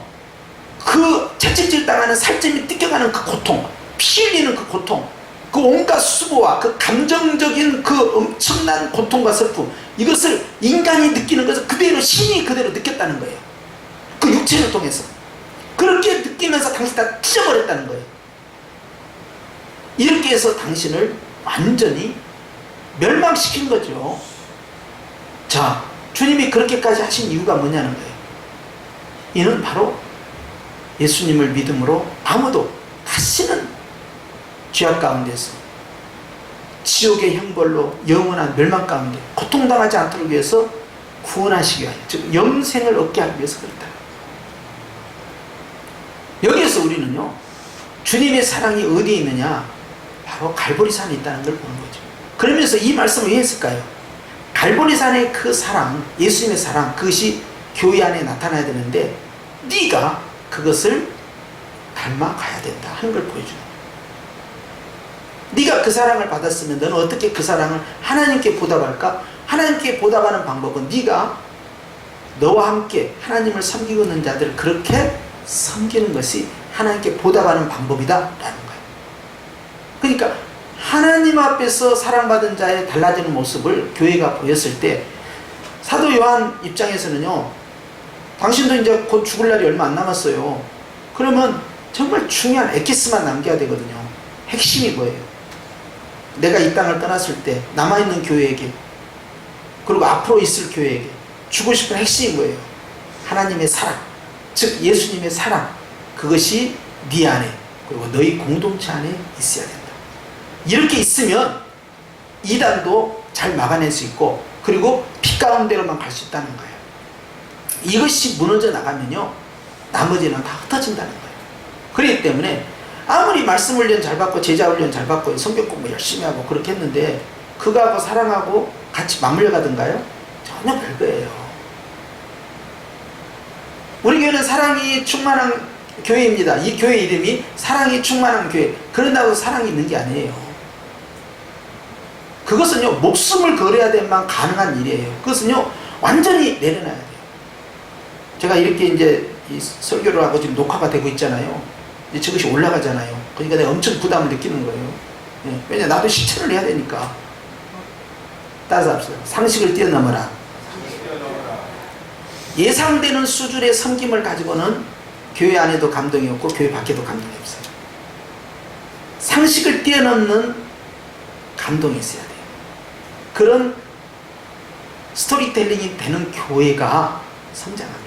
그 채찍질 당하는 살점이 뜯겨가는 그 고통, 피 흘리는 그 고통, 그 온갖 수고와 그 감정적인 그 엄청난 고통과 슬픔, 이것을 인간이 느끼는 것을 그대로 신이 그대로 느꼈다는 거예요. 그 육체를 통해서. 그렇게 느끼면서 당신 다 찢어버렸다는 거예요. 이렇게 해서 당신을 완전히 멸망시킨 거죠. 자, 주님이 그렇게까지 하신 이유가 뭐냐는 거예요. 이는 바로 예수님을 믿음으로 아무도 다시는 죄악 가운데서 지옥의 형벌로 영원한 멸망 가운데 고통당하지 않도록 위해서 구원하시기 위하여, 즉 영생을 얻게 하기 위해서 그렇다. 여기에서 우리는요, 주님의 사랑이 어디에 있느냐, 바로 갈보리산에 있다는 걸 보는 거죠. 그러면서 이 말씀을 왜 했을까요? 갈보리산의 그 사랑, 예수님의 사랑, 그것이 교회 안에 나타나야 되는데 네가 그것을 닮아가야 된다 하는 걸 보여주는 거예요. 네가 그 사랑을 받았으면 너는 어떻게 그 사랑을 하나님께 보답할까? 하나님께 보답하는 방법은 네가 너와 함께 하나님을 섬기고 있는 자들을 그렇게 섬기는 것이 하나님께 보답하는 방법이다 라는 거예요. 그러니까 하나님 앞에서 사랑받은 자의 달라지는 모습을 교회가 보였을 때, 사도 요한 입장에서는요, 당신도 이제 곧 죽을 날이 얼마 안 남았어요. 그러면 정말 중요한 엑기스만 남겨야 되거든요. 핵심이 뭐예요? 내가 이 땅을 떠났을 때 남아있는 교회에게, 그리고 앞으로 있을 교회에게 주고 싶은 핵심이 뭐예요? 하나님의 사랑, 즉 예수님의 사랑, 그것이 네 안에, 그리고 너희 공동체 안에 있어야 된다. 이렇게 있으면 이단도 잘 막아낼 수 있고, 그리고 빛 가운데로만 갈 수 있다는 거예요. 이것이 무너져 나가면요, 나머지는 다 흩어진다는 거예요. 그렇기 때문에 아무리 말씀 훈련 잘 받고 제자 훈련 잘 받고 성경 공부 열심히 하고 그렇게 했는데 그거하고 사랑하고 같이 맞물려 가던가요? 전혀 별거예요. 우리 교회는 사랑이 충만한 교회입니다. 이 교회 이름이 사랑이 충만한 교회. 그런다고 사랑이 있는 게 아니에요. 그것은요, 목숨을 걸어야 될만 가능한 일이에요. 그것은요, 완전히 내려놔야 돼요. 제가 이렇게 이제 이 설교를 하고 지금 녹화가 되고 있잖아요. 이제 저것이 올라가잖아요. 그러니까 내가 엄청 부담을 느끼는 거예요. 왜냐, 나도 실천을 해야 되니까. 따라서 합시다. 상식을 뛰어넘어라. 예상되는 수준의 섬김을 가지고는 교회 안에도 감동이 없고 교회 밖에도 감동이 없어요. 상식을 뛰어넘는 감동이 있어야 돼요. 그런 스토리텔링이 되는 교회가 성장합니다.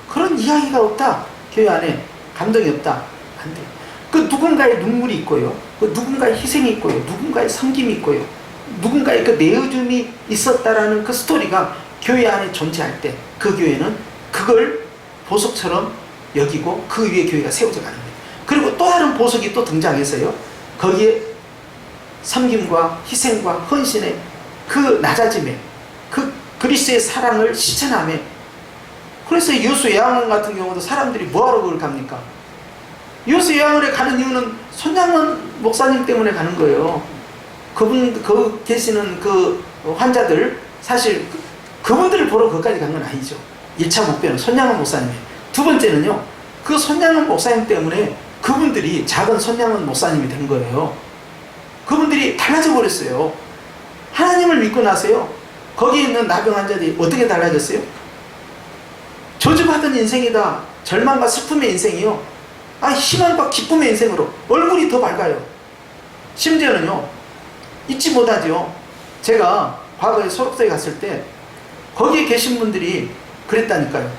그런 이야기가 없다, 교회 안에 감동이 없다, 안 돼요. 그 누군가의 눈물이 있고요, 그 누군가의 희생이 있고요, 누군가의 섬김이 있고요, 누군가의 그 내어줌이 있었다라는 그 스토리가 교회 안에 존재할 때 그 교회는 그걸 보석처럼 여기고 그 위에 교회가 세워져 가는 거예요. 그리고 또 다른 보석이 또 등장해서요, 거기에 섬김과 희생과 헌신의 그 낮아짐에, 그 그리스도의 사랑을 실천함에. 그래서 여수 예양원 같은 경우도 사람들이 뭐하러 그걸 갑니까? 여수 예양원에 가는 이유는 손양원 목사님 때문에 가는 거예요. 그 계시는 그 환자들, 사실 그분들을 보러 거기까지 간 건 아니죠. 1차 목표는 손양원 목사님이에요. 두 번째는요, 그 손양원 목사님 때문에 그분들이 작은 손양원 목사님이 된 거예요. 그분들이 달라져 버렸어요. 하나님을 믿고 나서요, 거기 있는 나병 환자들이 어떻게 달라졌어요? 저주받은 인생이다, 절망과 슬픔의 인생이요, 희망과 기쁨의 인생으로 얼굴이 더 밝아요. 심지어는요, 잊지 못하죠. 제가 과거에 소록소에 갔을 때 거기에 계신 분들이 그랬다니까요.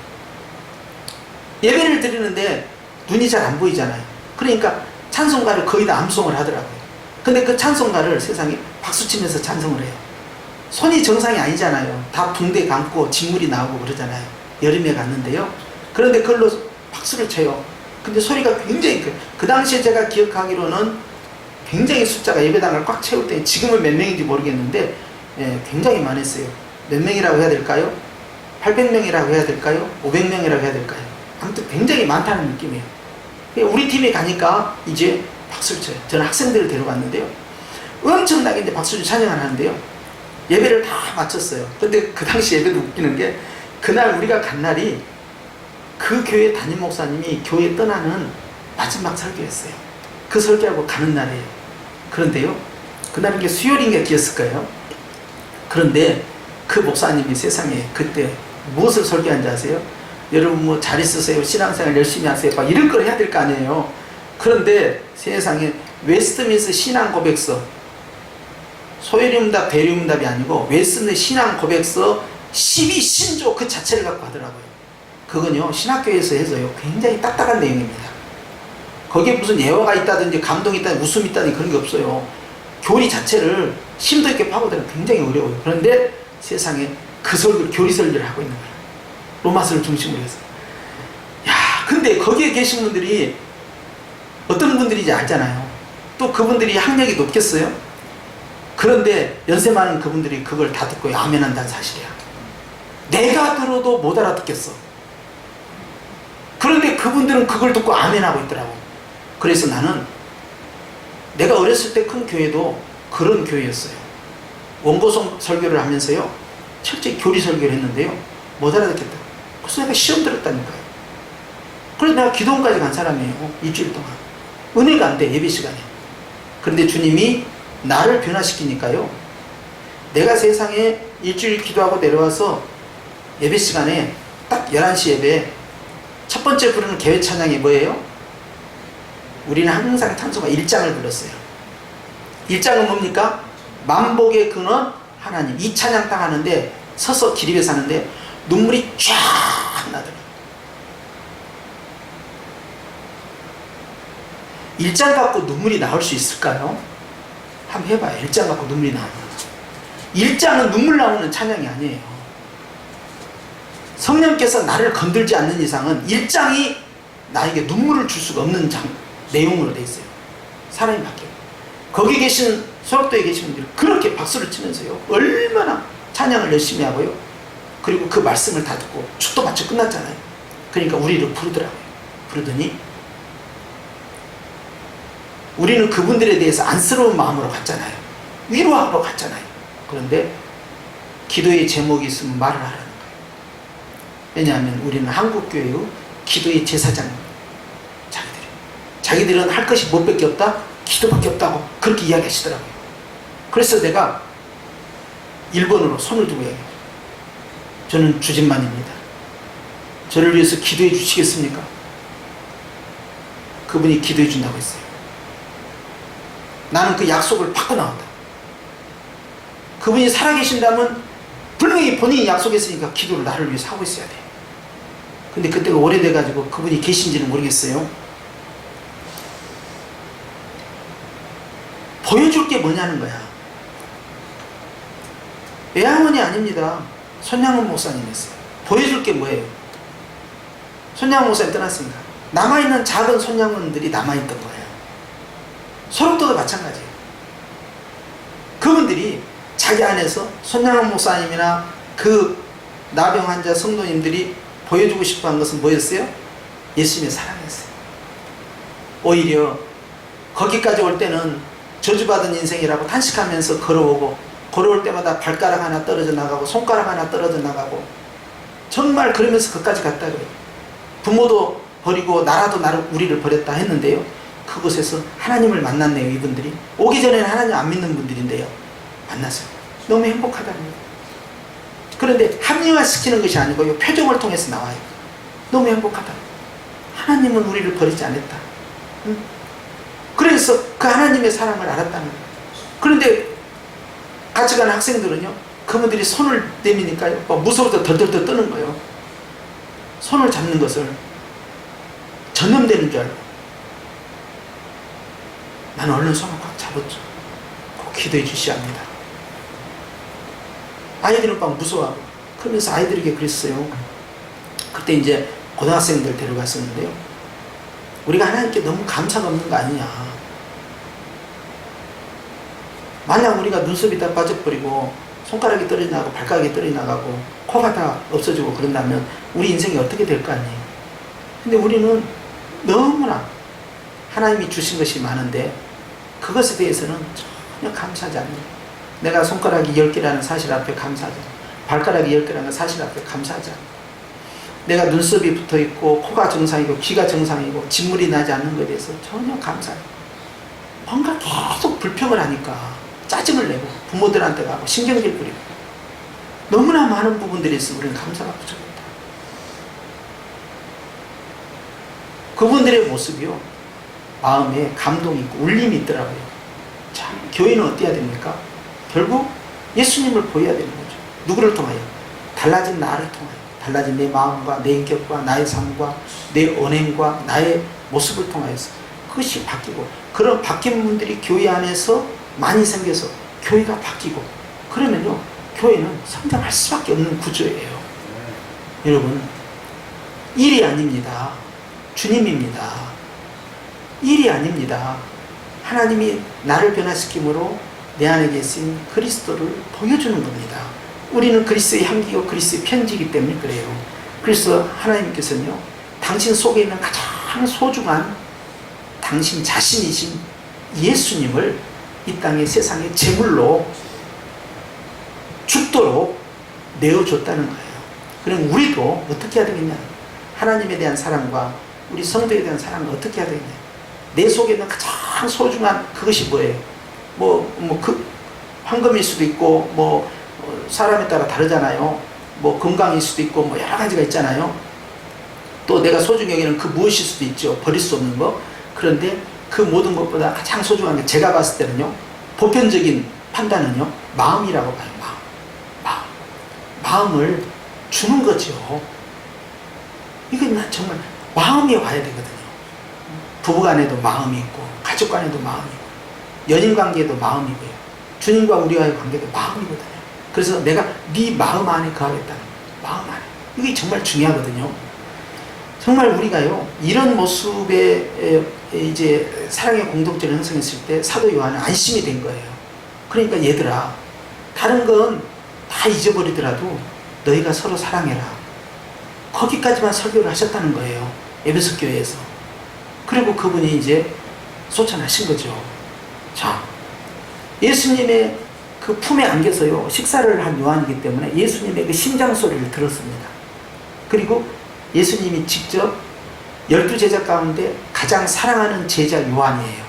예배를 드리는데 눈이 잘 안 보이잖아요. 그러니까 찬송가를 거의 다 암송을 하더라고요. 근데 그 찬송가를 세상에 박수치면서 찬송을 해요. 손이 정상이 아니잖아요. 다 붕대 감고 진물이 나오고 그러잖아요. 여름에 갔는데요, 그런데 그걸로 박수를 쳐요. 근데 소리가 굉장히 커요. 그 당시에 제가 기억하기로는 굉장히 숫자가, 예배당을 꽉 채울 때, 지금은 몇 명인지 모르겠는데 굉장히 많았어요. 몇 명이라고 해야 될까요? 800명이라고 해야 될까요? 500명이라고 해야 될까요? 아무튼 굉장히 많다는 느낌이에요. 우리 팀에 가니까 이제 박수를 쳐요. 저는 학생들을 데려갔는데요. 엄청나게 이제 박수를 찬양을 하는데요. 예배를 다 마쳤어요. 근데 그 당시 예배도 웃기는 게, 그날 우리가 간 날이 그 교회 담임 목사님이 교회 떠나는 마지막 설교였어요. 그 설교하고 가는 날이에요. 그런데요, 그날은 게 수요일인가 기였을 거예요. 그런데 그 목사님이 세상에 그때 무엇을 설교한지 아세요? 여러분 뭐 잘 있으세요, 신앙생활 열심히 하세요, 막 이런 걸 해야 될 거 아니에요. 그런데 세상에 웨스트민스 신앙 고백서, 소요리문답 대리문답이 아니고 웨스트민스 신앙 고백서 12신조 그 자체를 갖고 하더라고요. 그건요, 신학교에서 해서요 굉장히 딱딱한 내용입니다. 거기에 무슨 예화가 있다든지 감동이 있다든지 웃음이 있다든지 그런 게 없어요. 교리 자체를 심도 있게 파고들면 굉장히 어려워요. 그런데 세상에 그 설교를, 교리 설교를 하고 있는 거예요. 로마서를 중심으로 해서. 야, 근데 거기에 계신 분들이 어떤 분들인지 알잖아요. 또 그분들이 학력이 높겠어요? 그런데 연세 많은 그분들이 그걸 다 듣고 아멘 한다는 사실이야. 내가 들어도 못 알아듣겠어. 그런데 그분들은 그걸 듣고 아멘 하고 있더라고. 그래서 나는 내가 어렸을 때 큰 교회도 그런 교회였어요. 원고성 설교를 하면서요 철저히 교리 설교를 했는데요 못 알아듣겠다. 그래서 내가 시험 들었다니까요. 그래서 내가 기도원까지 간 사람이에요. 일주일 동안 은혜가 안 돼, 예배 시간에. 그런데 주님이 나를 변화시키니까요, 내가 세상에 일주일 기도하고 내려와서 예배 시간에 딱 11시 예배 첫 번째 부르는 개회 찬양이 뭐예요? 우리는 항상 찬송가 1장을 불렀어요. 1장은 뭡니까? 만복의 근원 하나님. 이 찬양 딱 하는데 서서 기립에 사는데 눈물이 쫙 나더라고요. 1장 갖고 눈물이 나올 수 있을까요? 한번 해봐요. 1장 갖고 눈물이 나오는 거. 1장은 눈물 나오는 찬양이 아니에요. 성령께서 나를 건들지 않는 이상은 1장이 나에게 눈물을 줄 수가 없는 내용으로 되어 있어요. 사람이 바뀌어요. 거기 계신 소록도에 계신 분들이 그렇게 박수를 치면서요 얼마나 찬양을 열심히 하고요, 그리고 그 말씀을 다 듣고 축도 마쳐 끝났잖아요. 그러니까 우리를 부르더라고요. 부르더니 우리는 그분들에 대해서 안쓰러운 마음으로 갔잖아요. 위로하러 갔잖아요. 그런데 기도의 제목이 있으면 말을 하라는 거예요. 왜냐하면 우리는 한국교회의 기도의 제사장입니다. 자기들은 할 것이 뭐밖에 없다? 기도밖에 없다고 그렇게 이야기하시더라고요. 그래서 내가 1번으로 손을 두고 이야기해요. 저는 주진만입니다. 저를 위해서 기도해 주시겠습니까? 그분이 기도해 준다고 했어요. 나는 그 약속을 받고 나온다. 그분이 살아계신다면 분명히 본인이 약속했으니까 기도를 나를 위해서 하고 있어야 돼. 근데 그때가 오래돼가지고 그분이 계신지는 모르겠어요. 보여줄 게 뭐냐는 거야. 외할머니 아닙니다. 손양원 목사님이었어요. 보여줄 게 뭐예요? 손양원 목사님 떠났습니다. 남아있는 작은 손양원들이 남아있던 거예요. 소록도도 마찬가지예요. 그분들이 자기 안에서 손양원 목사님이나 그 나병 환자 성도님들이 보여주고 싶어 한 것은 뭐였어요? 예수님의 사랑이었어요. 오히려 거기까지 올 때는 저주받은 인생이라고 탄식하면서 걸어오고, 걸어올 때마다 발가락 하나 떨어져 나가고 손가락 하나 떨어져 나가고 정말 그러면서 그까지 갔다 그래요. 부모도 버리고 나라도 우리를 버렸다 했는데요, 그곳에서 하나님을 만났네요. 이분들이 오기 전에는 하나님 안 믿는 분들인데요 만났어요. 너무 행복하답니다. 그런데 합리화시키는 것이 아니고요, 표정을 통해서 나와요. 너무 행복하다. 하나님은 우리를 버리지 않았다. 응? 그래서 그 하나님의 사랑을 알았다는 거예요. 그런데 같이 가는 학생들은요, 그분들이 손을 내미니까요 무서워서 덜덜덜 떠는 거예요. 손을 잡는 것을 전염되는 줄 알고 나는 얼른 손을 꽉 잡았죠. 꼭 기도해 주셔야 합니다. 아이들은 막 무서워하고 그러면서 아이들에게 그랬어요. 그때 이제 고등학생들 데려갔었는데요, 우리가 하나님께 너무 감사가 없는 거 아니냐. 만약 우리가 눈썹이 다 빠져버리고 손가락이 떨어져 나가고 발가락이 떨어져 나가고 코가 다 없어지고 그런다면 우리 인생이 어떻게 될 거 아니에요. 근데 우리는 너무나 하나님이 주신 것이 많은데 그것에 대해서는 전혀 감사하지 않는, 내가 손가락이 10개라는 사실 앞에 감사하지 않는, 발가락이 10개라는 사실 앞에 감사하지 않는, 내가 눈썹이 붙어있고 코가 정상이고 귀가 정상이고 진물이 나지 않는 것에 대해서 전혀 감사해요. 뭔가 계속 불평을 하니까 짜증을 내고 부모들한테 가고 신경질 부리고 너무나 많은 부분들에 있어 우리는 감사가 부족합니다. 그분들의 모습이요, 마음에 감동이 있고 울림이 있더라고요. 참, 교회는 어때야 됩니까? 결국 예수님을 보여야 되는 거죠. 누구를 통하여? 달라진 나를 통하여, 달라진 내 마음과 내 인격과 나의 삶과 내 언행과 나의 모습을 통하여서 그것이 바뀌고, 그런 바뀐 분들이 교회 안에서 많이 생겨서 교회가 바뀌고, 그러면요 교회는 성장할 수밖에 없는 구조예요. 여러분, 일이 아닙니다. 주님입니다. 일이 아닙니다. 하나님이 나를 변화시킴으로 내 안에 계신 그리스도를 보여주는 겁니다. 우리는 그리스도의 향기요 그리스도의 편지이기 때문에 그래요. 그래서 하나님께서는요, 당신 속에 있는 가장 소중한 당신 자신이신 예수님을 이 땅의 세상의 제물로 죽도록 내어줬다는 거예요. 그럼 우리도 어떻게 해야 되겠냐? 하나님에 대한 사랑과 우리 성도에 대한 사랑을 어떻게 해야 되겠냐? 내 속에 있는 가장 소중한 그것이 뭐예요? 그 황금일 수도 있고, 사람에 따라 다르잖아요. 건강일 수도 있고, 여러 가지가 있잖아요. 또 내가 소중히 여기는 그 무엇일 수도 있죠. 버릴 수 없는 거. 그런데 그 모든 것보다 가장 소중한 게 제가 봤을 때는요, 보편적인 판단은요, 마음이라고 봐요. 마음을 주는 거죠. 이건 난 정말 마음이 와야 되거든요. 부부간에도 마음이 있고, 가족간에도 마음이 있고, 연인관계에도 마음이고요. 주님과 우리와의 관계도 마음이거든요. 그래서 내가 네 마음 안에 거하겠다는, 마음 안에. 이게 정말 중요하거든요. 정말 우리가요, 이런 모습의 이제 사랑의 공동체를 형성했을 때 사도 요한은 안심이 된 거예요. 그러니까 얘들아, 다른 건 다 잊어버리더라도 너희가 서로 사랑해라. 거기까지만 설교를 하셨다는 거예요. 에베소 교회에서. 그리고 그분이 이제 소천하신 거죠. 자, 예수님의 그 품에 안겨서요, 식사를 한 요한이기 때문에 예수님의 그 심장 소리를 들었습니다. 그리고 예수님이 직접 12제자 가운데 가장 사랑하는 제자 요한이에요.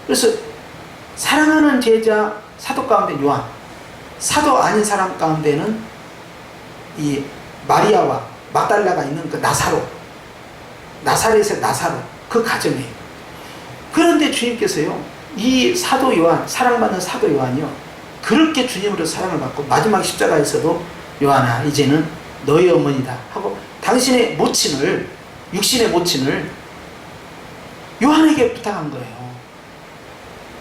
그래서 사랑하는 제자 사도 가운데 요한, 사도 아닌 사람 가운데는 이 마리아와 막달라가 있는 그 나사렛의 나사로, 그 가정이에요. 그런데 주님께서요, 이 사도 요한, 사랑받는 사도 요한이요, 그렇게 주님으로 사랑을 받고 마지막 십자가에서도 요한아, 이제는 너희 어머니다 하고 당신의 모친을, 육신의 모친을 요한에게 부탁한 거예요.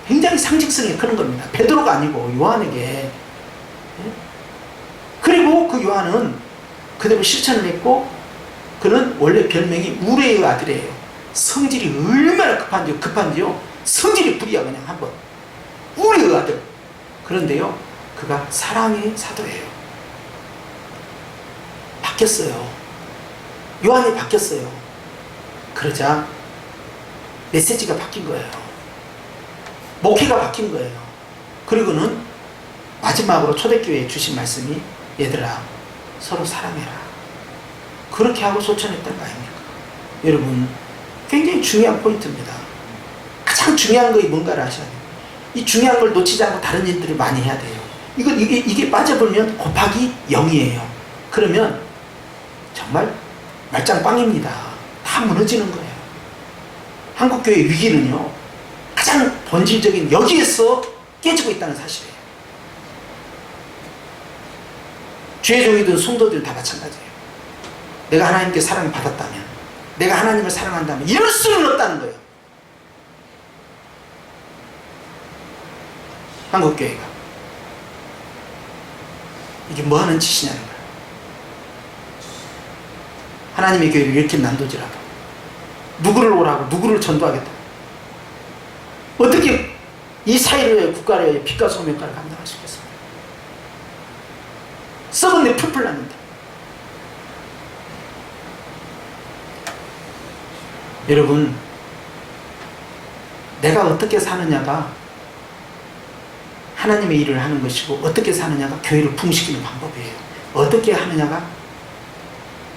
굉장히 상징성이 그런 겁니다. 베드로가 아니고 요한에게. 그리고 그 요한은 그대로 실천을 했고, 그는 원래 별명이 우레의 아들이에요. 성질이 얼마나 급한지요. 성질이 불이야, 그냥 한번. 우레의 아들. 그런데요, 그가 사랑의 사도예요. 바뀌었어요. 요한이 바뀌었어요. 그러자 메시지가 바뀐 거예요. 목회가 바뀐 거예요. 그리고는 마지막으로 초대교회에 주신 말씀이, 얘들아 서로 사랑해라. 그렇게 하고 소천했던 거 아닙니까? 여러분, 굉장히 중요한 포인트입니다. 가장 중요한 것이 뭔가를 아셔야 돼요. 이 중요한 걸 놓치지 않고 다른 일들을 많이 해야 돼요. 이게 빠져버리면 곱하기 0이에요. 그러면 정말 말짱빵입니다. 다 무너지는 거예요. 한국교회 위기는요, 가장 본질적인 여기에서 깨지고 있다는 사실이에요. 죄종이든 성도들 다 마찬가지예요. 내가 하나님께 사랑을 받았다면, 내가 하나님을 사랑한다면 이럴 수는 없다는 거예요. 한국교회가 이게 뭐하는 짓이냐는 거예요. 하나님의 교회를 이렇게 난도질하고 누구를 오라고 누구를 전도하겠다. 어떻게 이 사회를, 국가를 빛과 소금의 역할을 감당할 수 있겠습니까? 썩은 내 풀풀 났는데. 여러분, 내가 어떻게 사느냐가 하나님의 일을 하는 것이고, 어떻게 사느냐가 교회를 부흥시키는 방법이에요. 어떻게 하느냐가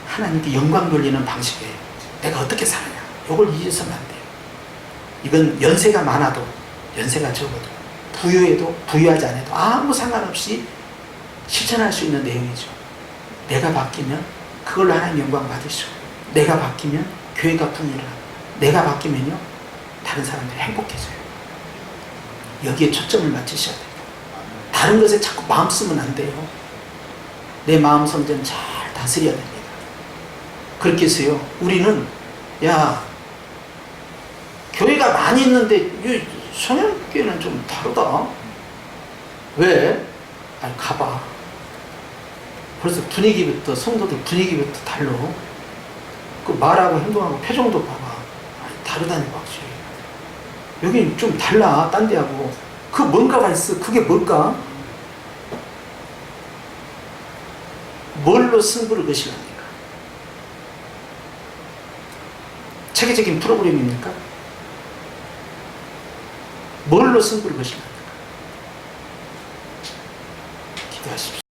하나님께 영광 돌리는 방식이에요. 내가 어떻게 사느냐, 이걸 잊어서는 안 돼요. 이건 연세가 많아도 연세가 적어도 부유해도 부유하지 않아도 아무 상관없이 실천할 수 있는 내용이죠. 내가 바뀌면 그걸로 하나님 영광 받으시고, 내가 바뀌면 교회가 부흥을 하고, 내가 바뀌면요 다른 사람들이 행복해져요. 여기에 초점을 맞추셔야 돼요. 다른 것에 자꾸 마음 쓰면 안 돼요. 내 마음 성전 잘 다스려야 됩니다. 그렇게 해서요, 우리는 야 교회가 많이 있는데 이 성형교회는 좀 다르다. 왜? 아니 가봐. 벌써 분위기부터, 성도들 분위기부터 달라. 그 말하고 행동하고 표정도 봐봐. 아니, 다르다니 확실히. 여긴 좀 달라, 딴 데하고. 그 뭔가가 있어. 그게 뭘까? 뭘로 승부를 거시랍니까? 체계적인 프로그램입니까? 뭘로 승부를 거시랍니까? 기도하십시오.